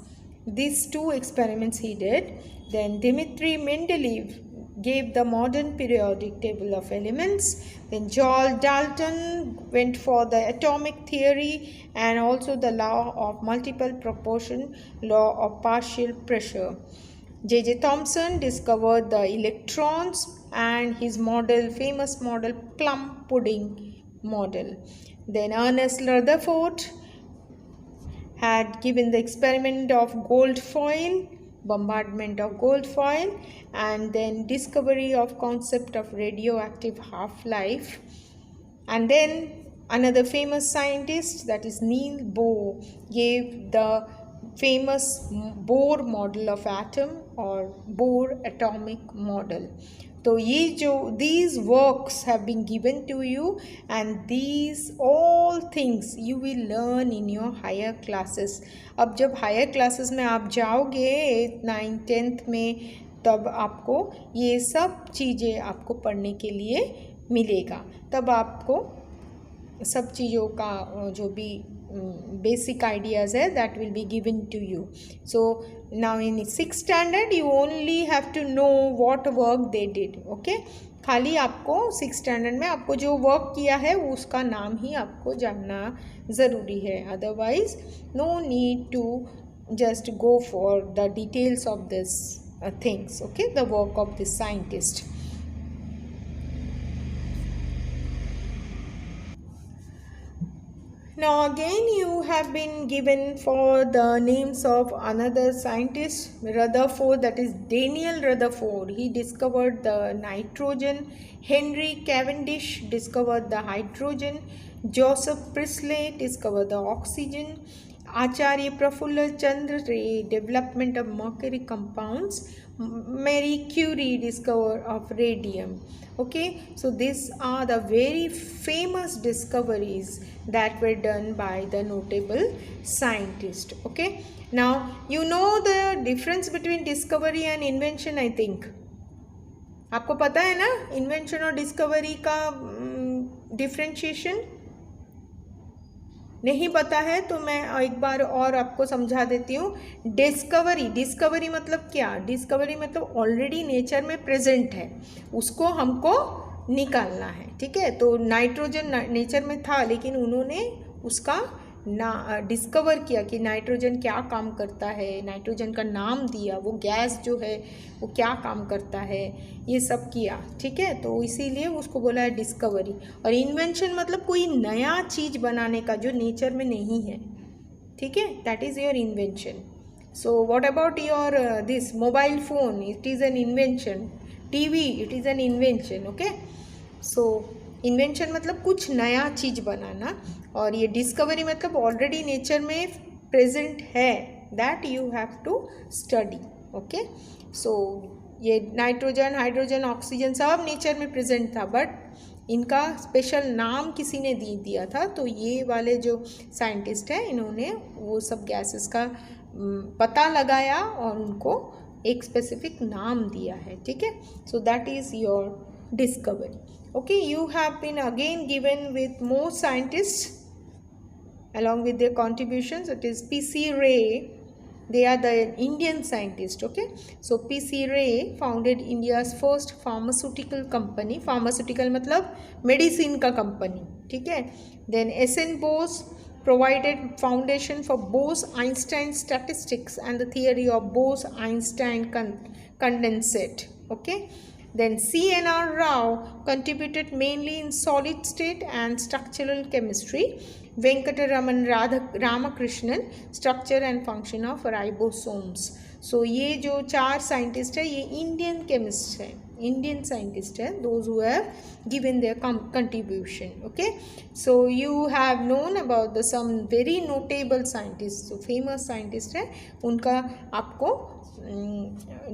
these two experiments he did. Then Dmitri Mendeleev gave the modern periodic table of elements. Then John Dalton went for the atomic theory and also the law of multiple proportion, law of partial pressure. J.J. Thomson discovered the electrons and his model, famous model, plum pudding model. Then Ernest Rutherford had given the experiment of gold foil, bombardment of gold foil, and then discovery of concept of radioactive half-life. And then another famous scientist, that is Niels Bohr, gave the famous Bohr model of atom or Bohr atomic model. तो ये जो these works have been given to you and these all things you will learn in your higher classes. अब जब higher classes में आप जाओगे 8th 9th 10th में, तब आपको ये सब चीज़ें आपको पढ़ने के लिए मिलेगा। तब आपको सब चीज़ों का जो भी basic ideas है that will be given to you. So now in 6th standard you only have to know what work they did. Okay, खाली आपको 6th standard में आपको जो वर्क किया है उसका नाम ही आपको जानना ज़रूरी है, otherwise no need to just go for the details of this things. Okay, the work of this scientist. Now again you have been given for the names of another scientist, Rutherford, that is Daniel Rutherford. He discovered the nitrogen. Henry Cavendish discovered the hydrogen. Joseph Priestley discovered the oxygen. Acharya Prafulla Chandra Ray, development of mercury compounds. Marie Curie, discover of radium. Okay, so these are the very famous discoveries that were done by the notable scientist. Okay, now you know the difference between discovery and invention, I think. आपको पता है ना इन्वेंशन और डिस्कवरी का डिफरेंशिएशन? नहीं पता है तो मैं एक बार और आपको समझा देती हूँ. डिस्कवरी मतलब क्या? डिस्कवरी मतलब ऑलरेडी नेचर में प्रेजेंट है, उसको हमको निकालना है. ठीक है, तो नाइट्रोजन नेचर में था लेकिन उन्होंने उसका डिस्कवर किया कि नाइट्रोजन क्या काम करता है, नाइट्रोजन का नाम दिया, वो गैस जो है वो क्या काम करता है, ये सब किया. ठीक है, तो इसीलिए उसको बोला है डिस्कवरी. और इन्वेंशन मतलब कोई नया चीज़ बनाने का जो नेचर में नहीं है. ठीक है, that is your invention. So what about your this mobile phone? It is an invention. TV, it is an invention. Okay, so invention मतलब कुछ नया चीज़ बनाना, और ये डिस्कवरी मतलब ऑलरेडी नेचर में प्रेजेंट है, that you have to study. Okay, so ये नाइट्रोजन, हाइड्रोजन, ऑक्सीजन सब नेचर में प्रेजेंट था, बट इनका स्पेशल नाम किसी ने दिया था. तो ये वाले जो साइंटिस्ट हैं इन्होंने वो सब गैसेस का पता लगाया और उनको एक स्पेसिफिक नाम दिया है. ठीक है, so that is your discovery. Okay, you have been again given with more scientists along with their contributions. It is P.C. Ray. They are the Indian scientist. Okay, so P.C. Ray founded India's first pharmaceutical company. Pharmaceutical मतलब medicine का company. ठीक है, then S.N. Bose provided foundation for Bose-Einstein statistics and the theory of Bose-Einstein condensate. Okay, then C.N.R. Rao contributed mainly in solid state and structural chemistry. Venkataraman Ramakrishnan, structure and function of ribosomes. So ये जो चार साइंटिस्ट है ये इंडियन केमिस्ट है, इंडियन साइंटिस्ट है, those who have given their contribution. Okay, so you have known about the some very notable scientists, so famous scientist है, उनका आपको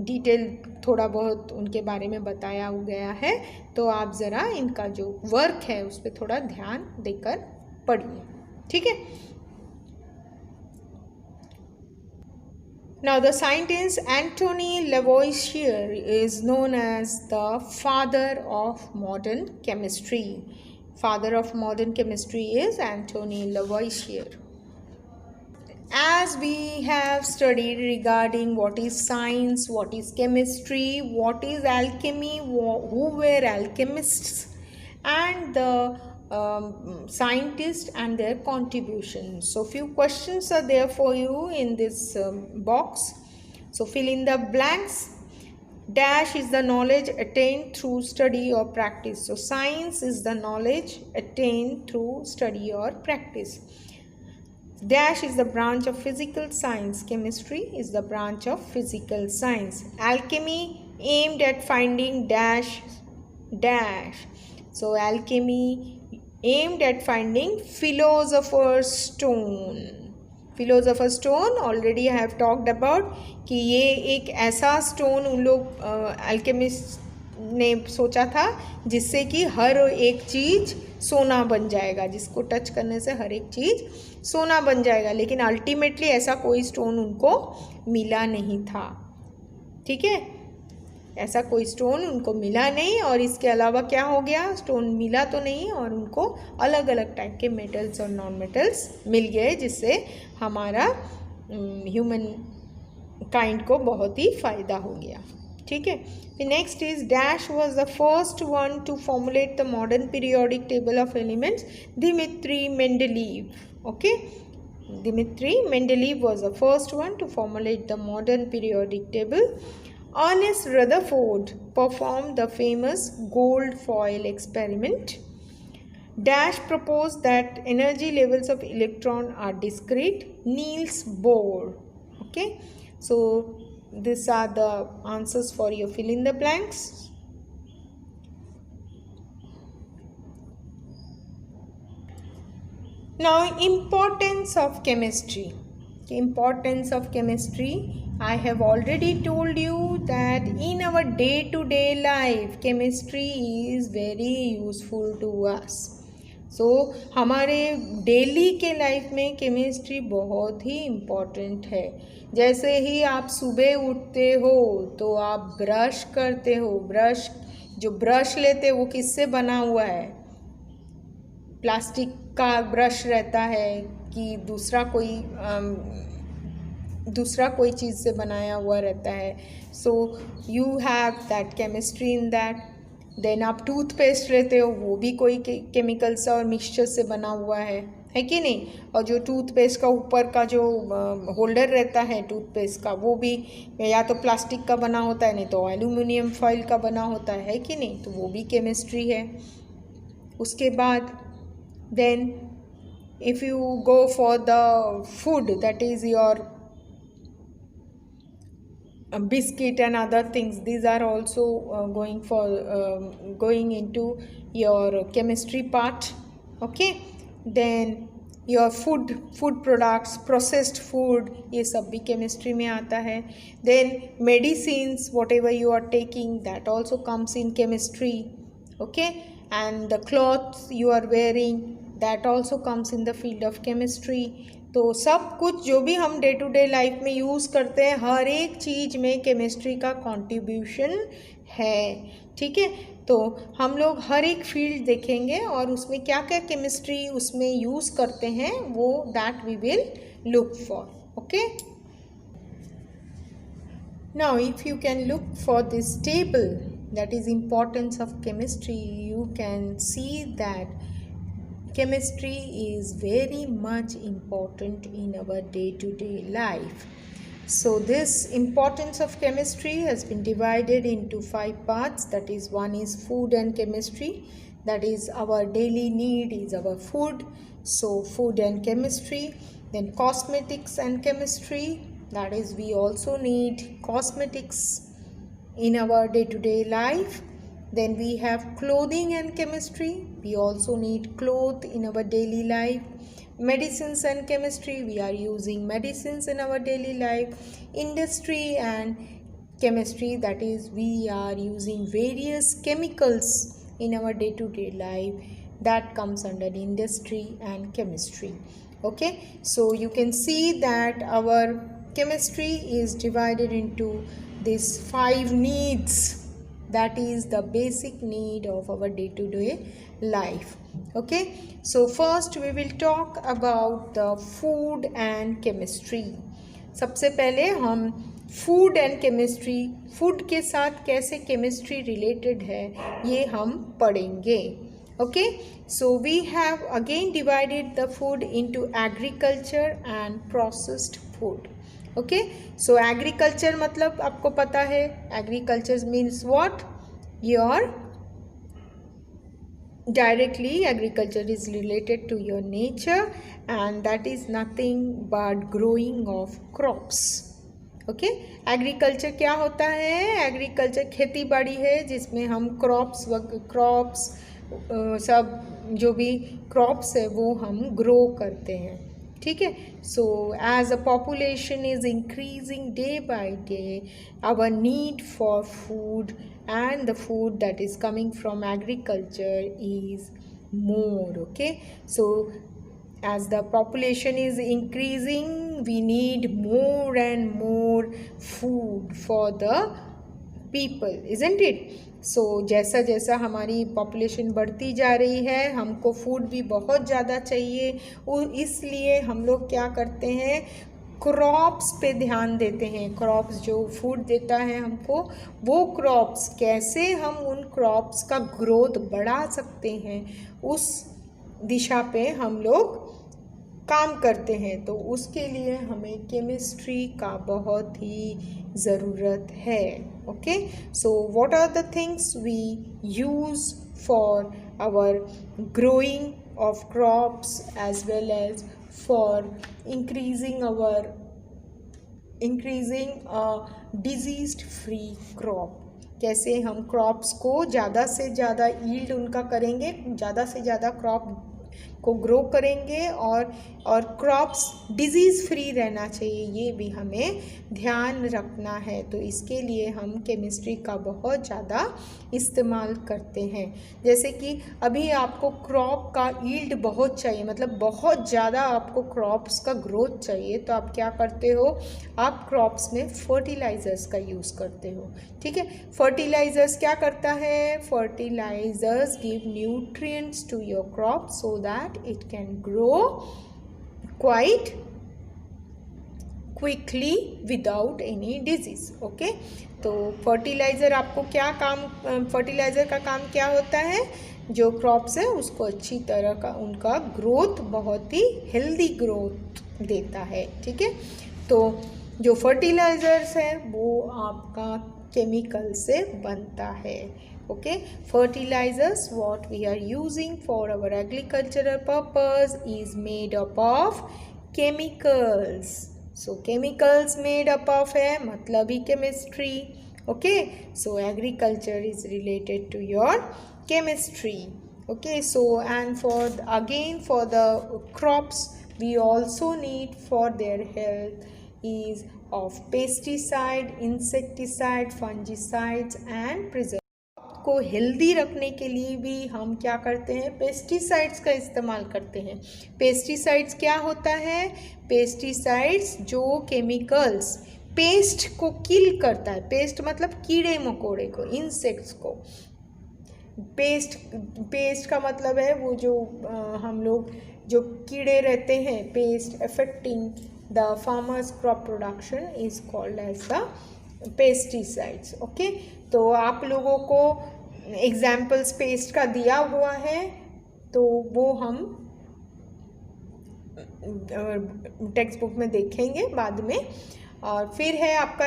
डिटेल थोड़ा बहुत उनके बारे में बताया गया है. तो आप ज़रा इनका जो वर्क है उस पर थोड़ा ध्यान देकर पढ़िए. ठीक है. Now the scientist Antony Lavoisier is known as the father of modern chemistry. Father of modern chemistry is Antony Lavoisier. As we have studied regarding what is science, what is chemistry, what is alchemy, who were alchemists, and the scientists and their contributions. So few questions are there for you in this box. So fill in the blanks. Dash is the knowledge attained through study or practice. So science is the knowledge attained through study or practice. Dash is the branch of physical science. Chemistry is the branch of physical science. Alchemy aimed at finding dash. So alchemy aimed at finding philosopher's stone. Philosopher's stone already I have talked about कि ये एक ऐसा stone उन लोग alchemist ने सोचा था जिससे कि हर एक चीज़ सोना बन जाएगा, जिसको टच करने से हर एक चीज़ सोना बन जाएगा, लेकिन अल्टीमेटली ऐसा कोई स्टोन उनको मिला नहीं था. ठीक है, ऐसा कोई स्टोन उनको मिला नहीं. और इसके अलावा क्या हो गया, स्टोन मिला तो नहीं और उनको अलग अलग टाइप के मेटल्स और नॉन मेटल्स मिल गए, जिससे हमारा ह्यूमन काइंड को बहुत ही फ़ायदा हो गया. ठीक है. The next is Dash was the first one to formulate the modern periodic table of elements, Dmitry Mendeleev. Okay, Dmitry Mendeleev was the first one to formulate the modern periodic table. Ernest Rutherford performed the famous gold foil experiment. Dash proposed that energy levels of electron are discrete. Niels Bohr. Okay, so these are the answers for your fill in the blanks. Now, importance of chemistry. importance of chemistry, I have already told you that in our day-to-day life, chemistry is very useful to us. So हमारे डेली के लाइफ में केमिस्ट्री बहुत ही इम्पॉर्टेंट है. जैसे ही आप सुबह उठते हो तो आप ब्रश करते हो. जो ब्रश लेते हो वो किससे बना हुआ है? प्लास्टिक का ब्रश रहता है कि दूसरा कोई चीज़ से बनाया हुआ रहता है. So you have that chemistry in that. Then आप टूथपेस्ट लेते हो, वो भी कोई केमिकल्स और मिक्सचर से बना हुआ है कि नहीं? और जो टूथपेस्ट का ऊपर का जो होल्डर रहता है टूथपेस्ट का, वो भी या तो प्लास्टिक का बना होता है, नहीं तो एल्यूमिनियम फॉइल का बना होता है कि नहीं? तो वो भी केमिस्ट्री है. उसके बाद then if you go for the food, that is your biscuit and other things, these are also going into your chemistry part. Okay, then your food products, processed food, ये सब भी chemistry में आता है. Then medicines, whatever you are taking, that also comes in chemistry. Okay, and the clothes you are wearing, that also comes in the field of chemistry. तो सब कुछ जो भी हम डे टू डे लाइफ में यूज़ करते हैं, हर एक चीज़ में केमिस्ट्री का कंट्रीब्यूशन है. ठीक है, तो हम लोग हर एक फील्ड देखेंगे और उसमें क्या क्या केमिस्ट्री उसमें यूज़ करते हैं, वो that we will look for. Okay, now if you can look for this table, that is importance of chemistry, you can see that chemistry is very much important in our day-to-day life. So this importance of chemistry has been divided into 5 parts. That is, one is food and chemistry, that is our daily need is our food, so food and chemistry. Then cosmetics and chemistry, that is we also need cosmetics in our day-to-day life. Then we have clothing and chemistry, we also need clothes in our daily life. Medicines and chemistry, we are using medicines in our daily life. Industry and chemistry, that is we are using various chemicals in our day-to-day life, that comes under industry and chemistry. Okay, so you can see that our chemistry is divided into these 5 needs, that is the basic need of our day-to-day life. Okay, so first we will talk about the food and chemistry. सबसे पहले हम फूड एंड केमिस्ट्री, फूड के साथ कैसे केमिस्ट्री रिलेटेड है, ये हम पढ़ेंगे. Okay, so we have again divided the food into agriculture and processed food. Okay, so agriculture मतलब आपको पता है, agriculture means what? Your directly agriculture is related to your nature, and that is nothing but growing of crops. Okay, agriculture क्या होता है? एग्रीकल्चर खेती बाड़ी है जिसमें हम क्रॉप्स सब जो भी क्रॉप्स है वो हम ग्रो करते हैं. ठीक है, so as a population is increasing day by day, our need for food and the food that is coming from agriculture is more. Okay, so as the population is increasing, we need more and more food for the people, isn't it? So जैसा जैसा हमारी पॉपुलेशन बढ़ती जा रही है, हमको फूड भी बहुत ज़्यादा चाहिए, और इसलिए हम लोग क्या करते हैं, क्रॉप्स पे ध्यान देते हैं. क्रॉप्स जो फूड देता है हमको, वो क्रॉप्स कैसे हम उन क्रॉप्स का ग्रोथ बढ़ा सकते हैं, उस दिशा पे हम लोग काम करते हैं. तो उसके लिए हमें केमिस्ट्री का बहुत ही ज़रूरत है. Okay, so what are the things we use for our growing of crops as well as for increasing a disease free crop. कैसे हम क्रॉप्स को ज़्यादा से ज़्यादा यील्ड उनका करेंगे, ज़्यादा से ज़्यादा क्रॉप को ग्रो करेंगे और क्रॉप्स डिजीज़ फ्री रहना चाहिए, ये भी हमें ध्यान रखना है। तो इसके लिए हम केमिस्ट्री का बहुत ज़्यादा इस्तेमाल करते हैं। जैसे कि अभी आपको क्रॉप का यील्ड बहुत चाहिए, मतलब बहुत ज़्यादा आपको क्रॉप्स का ग्रोथ चाहिए, तो आप क्या करते हो, आप क्रॉप्स में फर्टिलाइज़र्स का यूज़ करते हो। ठीक है, फर्टिलाइज़र्स क्या करता है, fertilisers give nutrients to your crop so that it can grow quite quickly without any disease. Okay, तो फर्टिलाइज़र आपको क्या काम, फर्टिलाइज़र का काम क्या होता है, जो क्रॉप्स है उसको अच्छी तरह का उनका ग्रोथ, बहुत ही हेल्दी ग्रोथ देता है। ठीक है, तो जो फर्टिलाइज़र्स है वो आपका केमिकल से बनता है। Okay, fertilizers what we are using for our agricultural purpose is made up of chemicals. So chemicals made up of है मतलब ही chemistry. Okay, so agriculture is related to your chemistry. Okay, so and again for the crops we also need for their health is of pesticide, insecticide, fungicides and preservatives. को हेल्दी रखने के लिए भी हम क्या करते हैं, पेस्टिसाइड्स का इस्तेमाल करते हैं। पेस्टिसाइड्स क्या होता है, पेस्टिसाइड्स जो केमिकल्स पेस्ट को किल करता है, पेस्ट मतलब कीड़े मकोड़े को, इंसेक्ट्स को। पेस्ट का मतलब है वो जो हम लोग जो कीड़े रहते हैं, pest affecting the farmers crop production is called as the pesticides. Okay, तो आप लोगों को एग्जाम्पल्स पेस्ट का दिया हुआ है, तो वो हम टेक्स्ट बुक में देखेंगे बाद में। और फिर है आपका,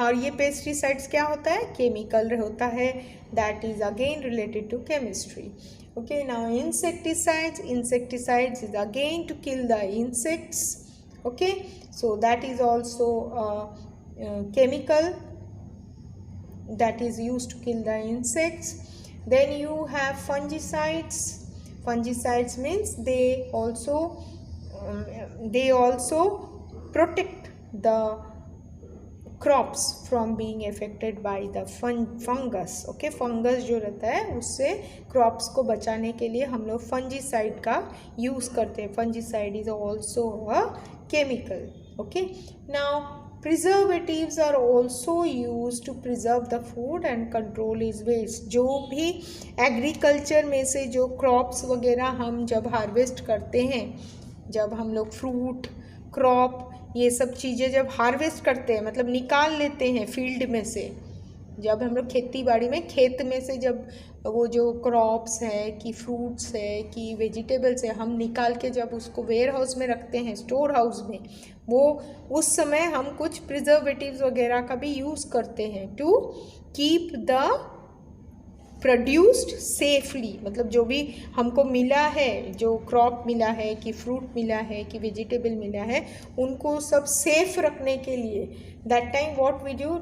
और ये पेस्टिसाइड्स क्या होता है, केमिकल होता है, that is again related to chemistry. Okay, now insecticides is again to kill the insects. Okay, so that is also chemical that is used to kill the insects. Then you have fungicides. Fungicides means they also protect the crops from being affected by the fungus. Okay, fungus जो रहता है उससे crops को बचाने के लिए हम लोग fungicide का use करते हैं। Fungicide is also a chemical. Okay, now preservatives are also used to preserve the food and control its waste. जो भी एग्रीकल्चर में से जो क्रॉप्स वगैरह हम जब हार्वेस्ट करते हैं, जब हम लोग फ्रूट क्रॉप ये सब चीज़ें जब हार्वेस्ट करते हैं, मतलब निकाल लेते हैं फील्ड में से, जब हम लोग खेती बाड़ी में खेत में से जब वो जो क्रॉप्स है कि फ्रूट्स है कि वेजिटेबल्स है हम निकाल के जब उसको वेयर हाउस में रखते हैं, स्टोर हाउस में, वो उस समय हम कुछ प्रिजर्वेटिव्स वगैरह का भी यूज़ करते हैं to keep the produced safely. मतलब जो भी हमको मिला है, जो क्रॉप मिला है कि फ्रूट मिला है कि वेजिटेबल मिला है, उनको सब सेफ रखने के लिए that time what we do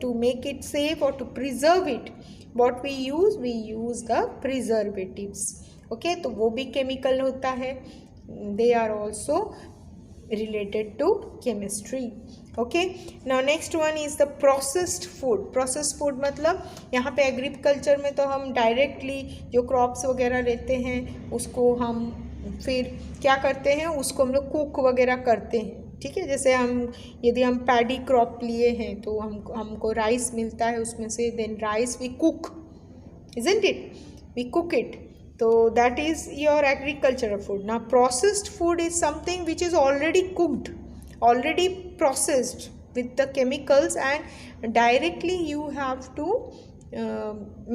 to make it safe और to preserve it, what we use the preservatives. Okay, तो वो भी केमिकल होता है, they are also related to chemistry. Okay, now next one is the processed food. Processed food मतलब यहाँ पे एग्रीकल्चर में तो हम डायरेक्टली जो क्रॉप्स वगैरह लेते हैं उसको हम फिर क्या करते हैं, उसको हम लोग कुक वगैरह करते हैं। ठीक है, जैसे यदि हम पैडी क्रॉप लिए हैं तो हमको राइस मिलता है उसमें से, then rice we cook, isn't it? We cook it. So that is your agricultural food. Now processed food is something which is already cooked, already processed with the chemicals, and directly you have to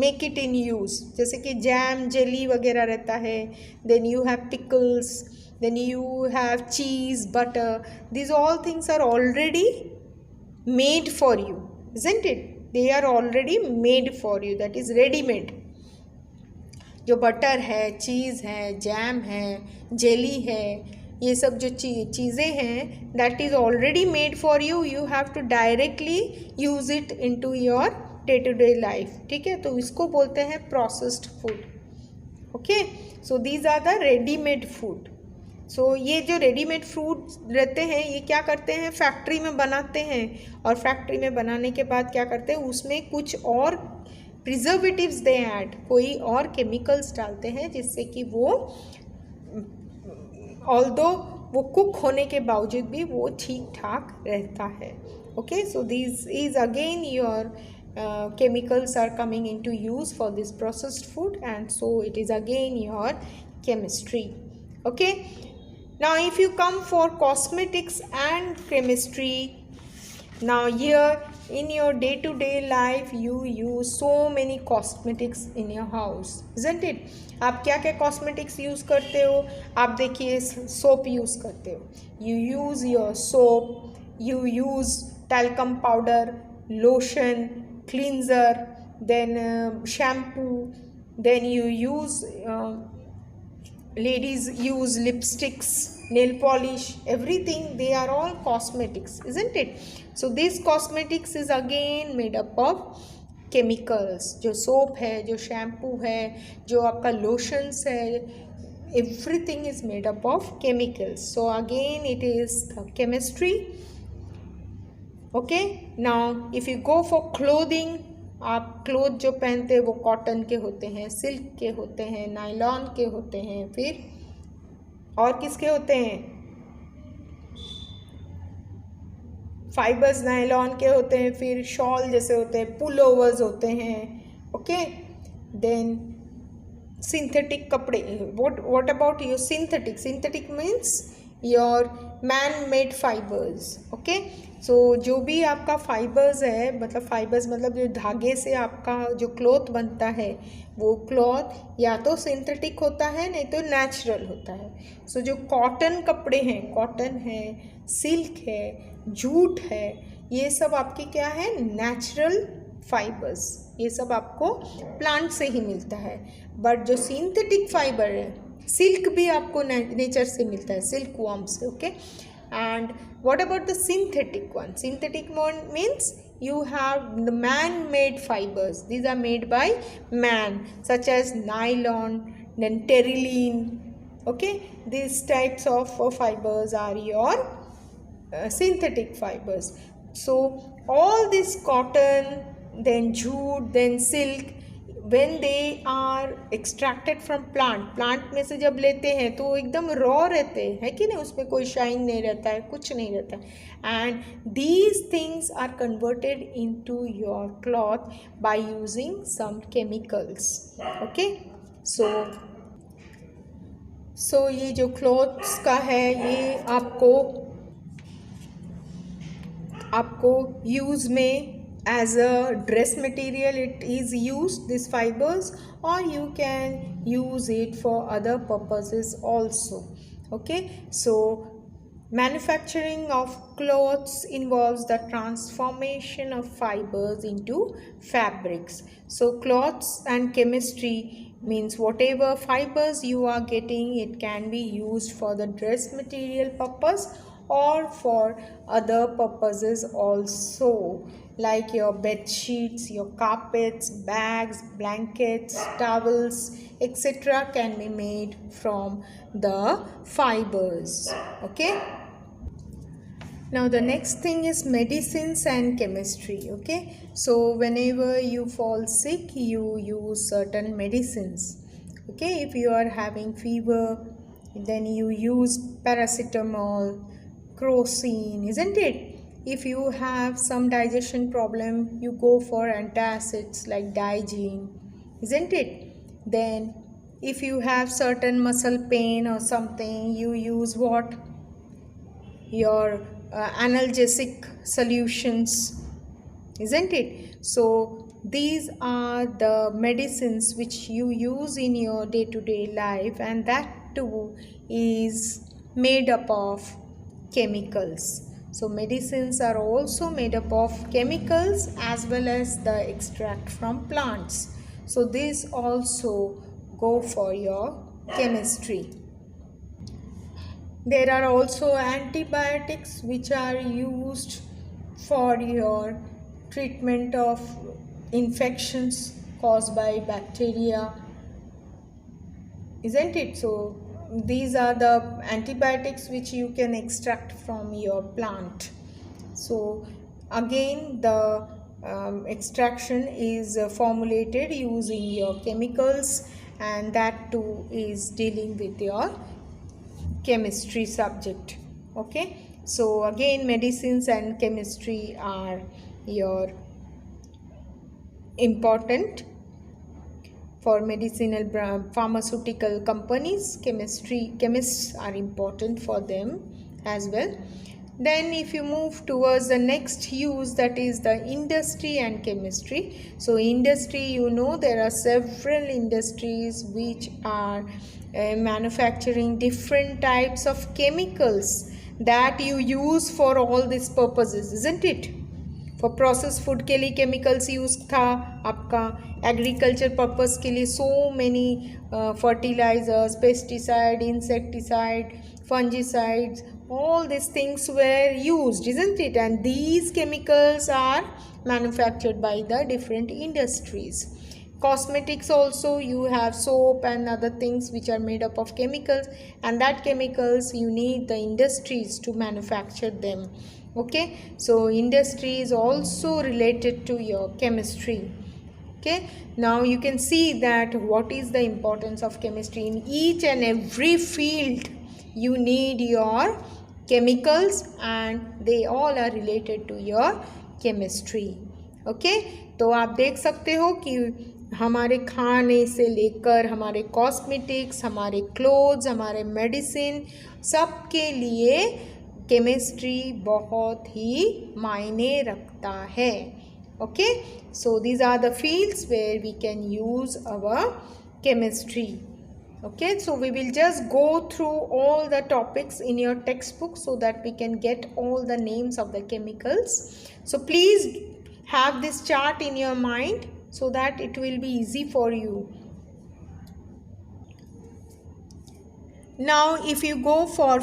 make it in use. जैसे कि जैम जेली वगैरह रहता है, then you have pickles, then you have cheese, butter. These all things are already made for you, isn't it? They are already made for you, that is ready made. जो बटर है, चीज़ है, जैम है, जेली है, ये सब जो चीज़ें हैं that is already made for you, you have to directly use it into your day to day life. ठीक है, तो इसको बोलते हैं processed food. Okay, so these are the readymade food. So ये जो रेडीमेड फूड रहते हैं ये क्या करते हैं, फैक्ट्री में बनाते हैं, और फैक्ट्री में बनाने के बाद क्या करते हैं, उसमें कुछ और प्रिजर्वेटिव्स दे ऐड, कोई और केमिकल्स डालते हैं जिससे कि वो ऑल्दो वो कुक होने के बावजूद भी वो ठीक ठाक रहता है। Okay, so this is again your chemicals are coming into use for this processed food, and so it is again your chemistry. Okay, now if you come for cosmetics and chemistry, now here in your day to day life you use so many cosmetics in your house, isn't it? आप क्या क्या cosmetics यूज़ करते हो? आप देखिए soap यूज़ करते हो, you use your soap, you use talcum powder, lotion, cleanser, then shampoo, then you use ladies use lipsticks, nail polish, everything, they are all cosmetics, isn't it? So this cosmetics is again made up of chemicals. जो soap है, जो shampoo है, जो आपका lotions है, everything is made up of chemicals. So again it is the chemistry. Okay, now if you go for clothing, आप क्लोथ जो पहनते हैं वो कॉटन के होते हैं, सिल्क के होते हैं, नायलॉन के होते हैं, फिर और किसके होते हैं, फाइबर्स नायलॉन के होते हैं, फिर शॉल जैसे होते हैं, पुलोवर्स होते हैं। ओके, देन सिंथेटिक कपड़े, what about your synthetic? Synthetic means your man made fibres. Okay, so जो भी आपका फाइबर्स है, मतलब फाइबर्स मतलब जो धागे से आपका जो क्लॉथ बनता है, वो क्लॉथ या तो सिंथेटिक होता है नहीं तो नेचुरल होता है। सो जो कॉटन कपड़े हैं, कॉटन है, सिल्क है, जूट है, ये सब आपके क्या है, नेचुरल फाइबर्स, ये सब आपको प्लांट से ही मिलता है। बट जो सिंथेटिक फाइबर है, सिल्क भी आपको नेचर से मिलता है, सिल्क वर्म से। Okay, and what about the synthetic one? Synthetic one means you have the man-made fibers. These are made by man, such as nylon, then terylene. Okay, these types of fibers are your synthetic fibers. So all this cotton, then jute, then silk, when they are extracted from plant में से जब लेते हैं तो एकदम रॉ रहते हैं, है कि नहीं, उसमें कोई शाइन नहीं रहता है, कुछ नहीं रहता है। And these things are converted into your cloth by using some chemicals. Okay, so ये जो क्लॉथ्स का है ये आपको यूज़ में as a dress material it is used, these fibers, or you can use it for other purposes also. Okay, so manufacturing of clothes involves the transformation of fibers into fabrics. So clothes and chemistry means whatever fibers you are getting, it can be used for the dress material purpose or for other purposes also, like your bed sheets, your carpets, bags, blankets, towels, etc. can be made from the fibers. Okay, now the next thing is medicines and chemistry. Okay, so whenever you fall sick you use certain medicines. Okay, if you are having fever then you use paracetamol, crocin, isn't it? If you have some digestion problem you go for antacids like Digene, isn't it? Then if you have certain muscle pain or something you use what, your analgesic solutions, isn't it? So these are the medicines which you use in your day-to-day life, and that too is made up of chemicals. So medicines are also made up of chemicals as well as the extract from plants. So these also go for your chemistry. There are also antibiotics which are used for your treatment of infections caused by bacteria. isn't it? So these are the antibiotics which you can extract from your plant. So again the extraction is formulated using your chemicals, and that too is dealing with your chemistry subject. Okay, so again medicines and chemistry are your important for medicinal pharmaceutical companies. Chemists are important for them as well. Then if you move towards the next use, that is the industry and chemistry. So industry, you know, there are several industries which are manufacturing different types of chemicals that you use for all these purposes, isn't it? For process food के लिए केमिकल्स यूज़ था आपका, एग्रीकल्चर पर्पस के लिए so many fertilisers, pesticide, insecticide, fungicides, all these things were used, isn't it? And these chemicals are manufactured by the different industries. Cosmetics also, you have soap and other things which are made up of chemicals, and that chemicals you need the industries to manufacture them. Okay, so industry is also related to your chemistry. Okay, now you can see that what is the importance of chemistry. In each and every field you need your chemicals, and they all are related to your chemistry. Okay, तो आप देख सकते हो कि हमारे खाने से लेकर हमारे कॉस्मेटिक्स, हमारे क्लोथ्स, हमारे मेडिसिन, सब के लिए केमिस्ट्री बहुत ही मायने रखता है. Okay, so these are the fields where we can use our chemistry. Okay, so we will just go through all the topics in your textbook so that we can get all the names of the chemicals. So please have this chart in your mind so that it will be easy for you. Now if you go for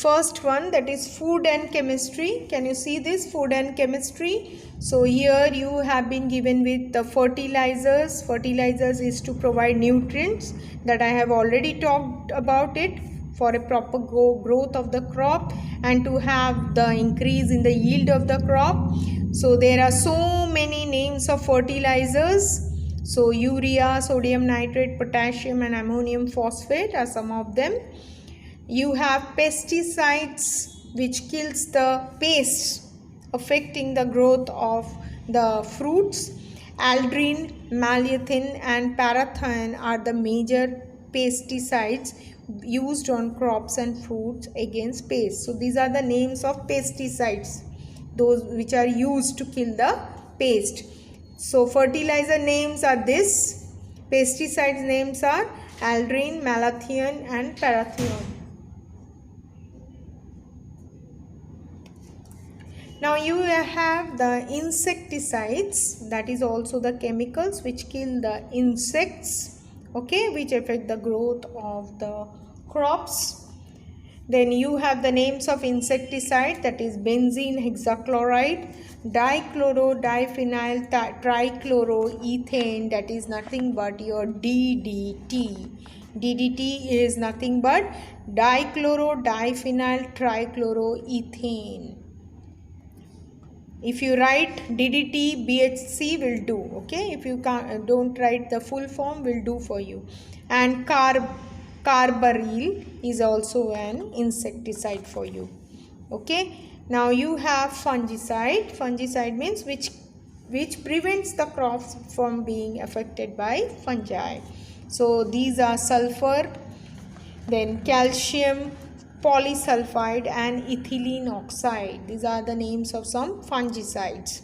first one, that is food and chemistry. Can you see this, food and chemistry? So here you have been given with the fertilizers. Fertilizers is to provide nutrients, that I have already talked about it, for a proper growth of the crop and to have the increase in the yield of the crop. So there are so many names of fertilizers. So urea, sodium nitrate, potassium and ammonium phosphate are some of them. You have pesticides which kills the pests affecting the growth of the fruits. Aldrin, malathion and parathion are the major pesticides used on crops and fruits against pests. So these are the names of pesticides, those which are used to kill the pest. So fertilizer names are this. Pesticides names are Aldrin, malathion and parathion. Now you have the insecticides, that is also the chemicals which kill the insects, okay, which affect the growth of the crops. Then you have the names of insecticide, that is benzene hexachloride, dichloro diphenyl trichloroethane, that is nothing but your DDT. DDT is nothing but dichloro diphenyl trichloroethane. If you write DDT, BHC will do. Okay, if you don't write the full form, will do for you. And carbaryl is also an insecticide for you. Okay, now you have fungicide. Fungicide means which prevents the crops from being affected by fungi. So these are sulfur, then calcium polysulfide and ethylene oxide. These are the names of some fungicides.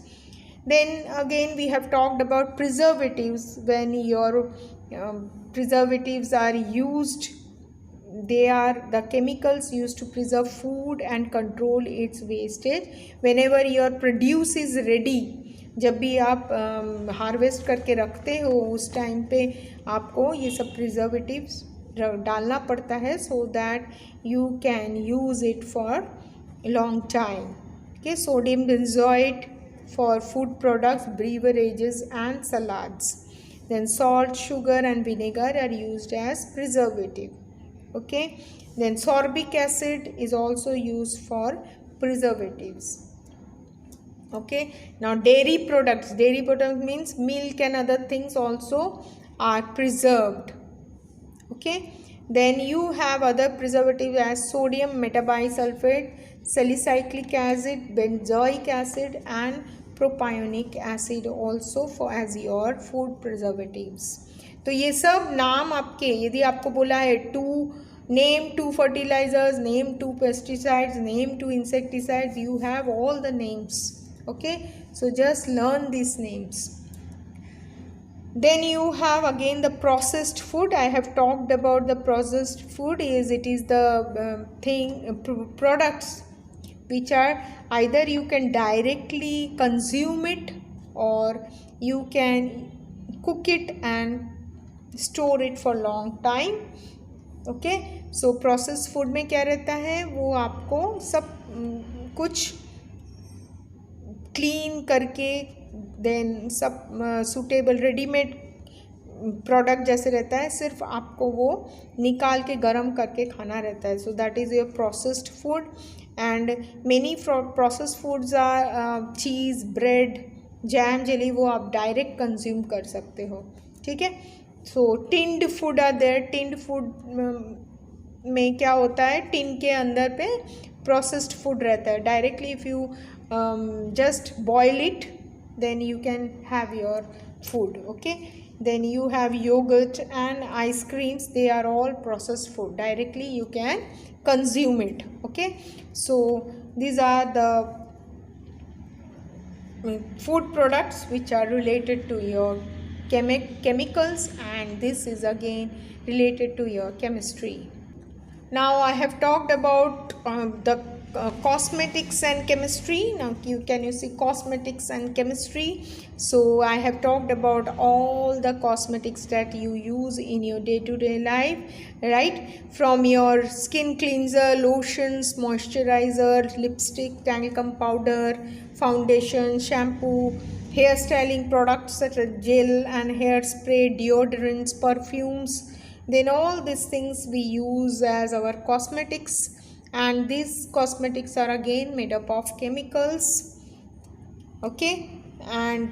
Then again we have talked about preservatives. When your preservatives are used, they are the chemicals used to preserve food and control its wastage. Whenever your produce is ready, जब भी आप हार्वेस्ट करके रखते हो उस टाइम पे आपको ये सब प्रिजर्वेटिव्स डालना पड़ता है, so that you can use it for long time. Okay, sodium benzoate for food products, beverages and salads. Then salt, sugar and vinegar are used as preservative. Okay. Then sorbic acid is also used for preservatives. Okay. Now dairy products means milk and other things also are preserved. Okay. Then you have other preservatives as sodium metabisulfate, salicylic acid, benzoic acid and propionic acid also for as your food preservatives. तो ये सब नाम आपके, यदि आपको बोला है name 2 fertilizers, name 2 pesticides, name 2 insecticides, you have all the names. Okay, so just learn these names. Then you have again the processed food. I have talked about the processed food. It is the products which are either you can directly consume it or you can cook it and store it for long time. Okay, so processed food में क्या रहता है, वो आपको सब कुछ क्लीन करके देन सब सूटेबल रेडीमेड प्रोडक्ट जैसे रहता है, सिर्फ आपको वो निकाल के गरम करके खाना रहता है. So that is your processed food. And many processed foods are cheese, bread, jam, jelly, वो आप डायरेक्ट कंज्यूम कर सकते हो. ठीक है. So tinned food are there. Tinned food में क्या होता है, टिन के अंदर पे प्रोसेस्ड फूड रहता है. Directly if you just boil it, then you can have your food. Okay. Then you have yogurt and ice creams. They are all processed food. Directly you can consume it. Okay. So these are the food products which are related to your chemicals, and this is again related to your chemistry. Now I have talked about the cosmetics and chemistry. Now can you see cosmetics and chemistry? So I have talked about all the cosmetics that you use in your day-to-day life, right? From your skin cleanser, lotions, moisturizer, lipstick, talcum powder, foundation, shampoo, hairstyling products such as gel and hairspray, deodorants, perfumes. Then all these things we use as our cosmetics, and these cosmetics are again made up of chemicals. Okay, and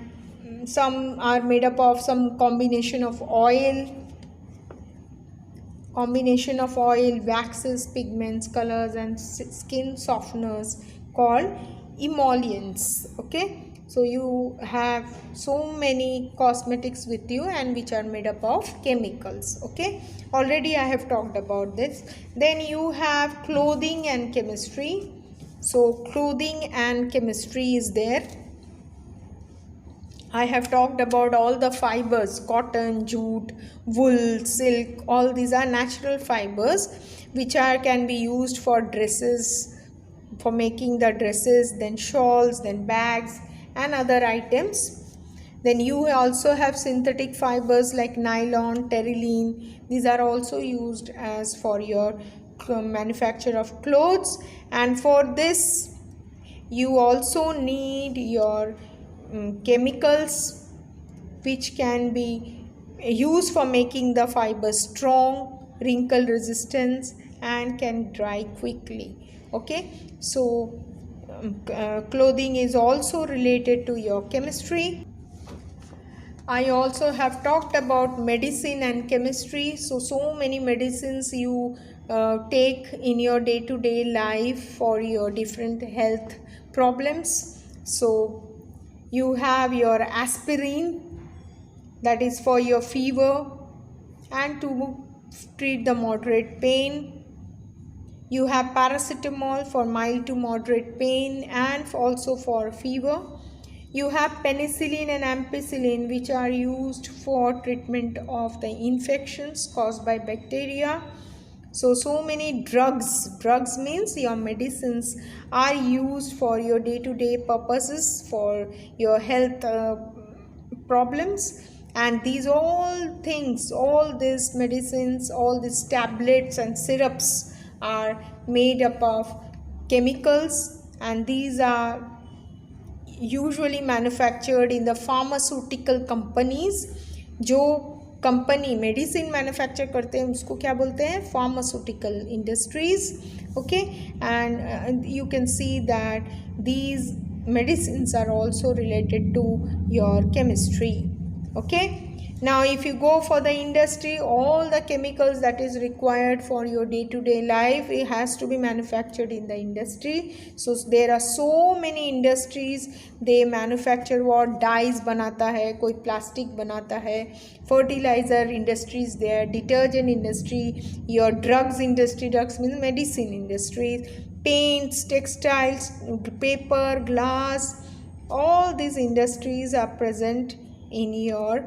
some are made up of some combination of oil, waxes, pigments, colors and skin softeners called emollients. Okay, so you have so many cosmetics with you and which are made up of chemicals. Okay, already I have talked about this. Then you have clothing and chemistry. So clothing and chemistry is there. I have talked about all the fibers: cotton, jute, wool, silk. All these are natural fibers which can be used for dresses, for making the dresses, then shawls, then bags and other items. Then you also have synthetic fibers like nylon, terylene. These are also used as for your manufacture of clothes, and for this you also need your chemicals which can be used for making the fibers strong, wrinkle resistance and can dry quickly. Okay, so clothing is also related to your chemistry. I also have talked about medicine and chemistry. So many medicines you take in your day-to-day life for your different health problems. So you have your aspirin, that is for your fever and to treat the moderate pain. You have paracetamol for mild to moderate pain and also for fever. You have penicillin and ampicillin which are used for treatment of the infections caused by bacteria. So many drugs means your medicines are used for your day-to-day purposes, for your health problems. And these all things, all these medicines, all these tablets and syrups are made up of chemicals, and these are usually manufactured in the pharmaceutical companies. जो कंपनी मेडिसिन मैन्युफैक्चर करते हैं उसको क्या बोलते हैं, pharmaceutical industries. Okay, and you can see that these medicines are also related to your chemistry. Okay, now if you go for the industry, all the chemicals that is required for your day to day life, it has to be manufactured in the industry. So there are so many industries. They manufacture what, dyes banata hai, koi plastic banata hai, fertilizer industries there, detergent industry, your drugs industry, drugs means medicine industries, paints, textiles, paper, glass, all these industries are present in your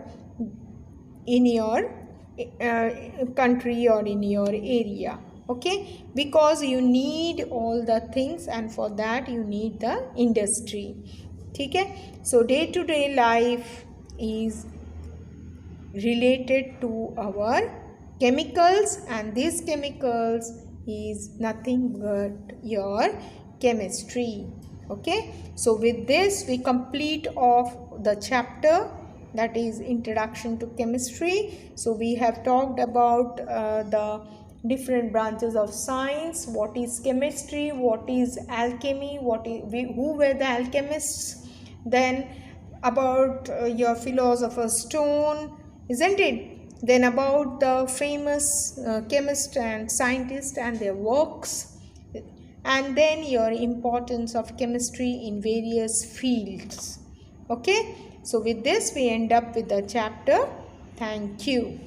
country or in your area. Okay, because you need all the things, and for that you need the industry. ठीक है, so day to day life is related to our chemicals, and these chemicals is nothing but your chemistry. Okay, so with this we complete off the chapter, that is introduction to chemistry. So we have talked about the different branches of science, what is chemistry, what is alchemy, who were the alchemists, then about your philosopher's stone, isn't it? Then about the famous chemists and scientists and their works, and then your importance of chemistry in various fields. Okay, so with this we end up with the chapter. Thank you.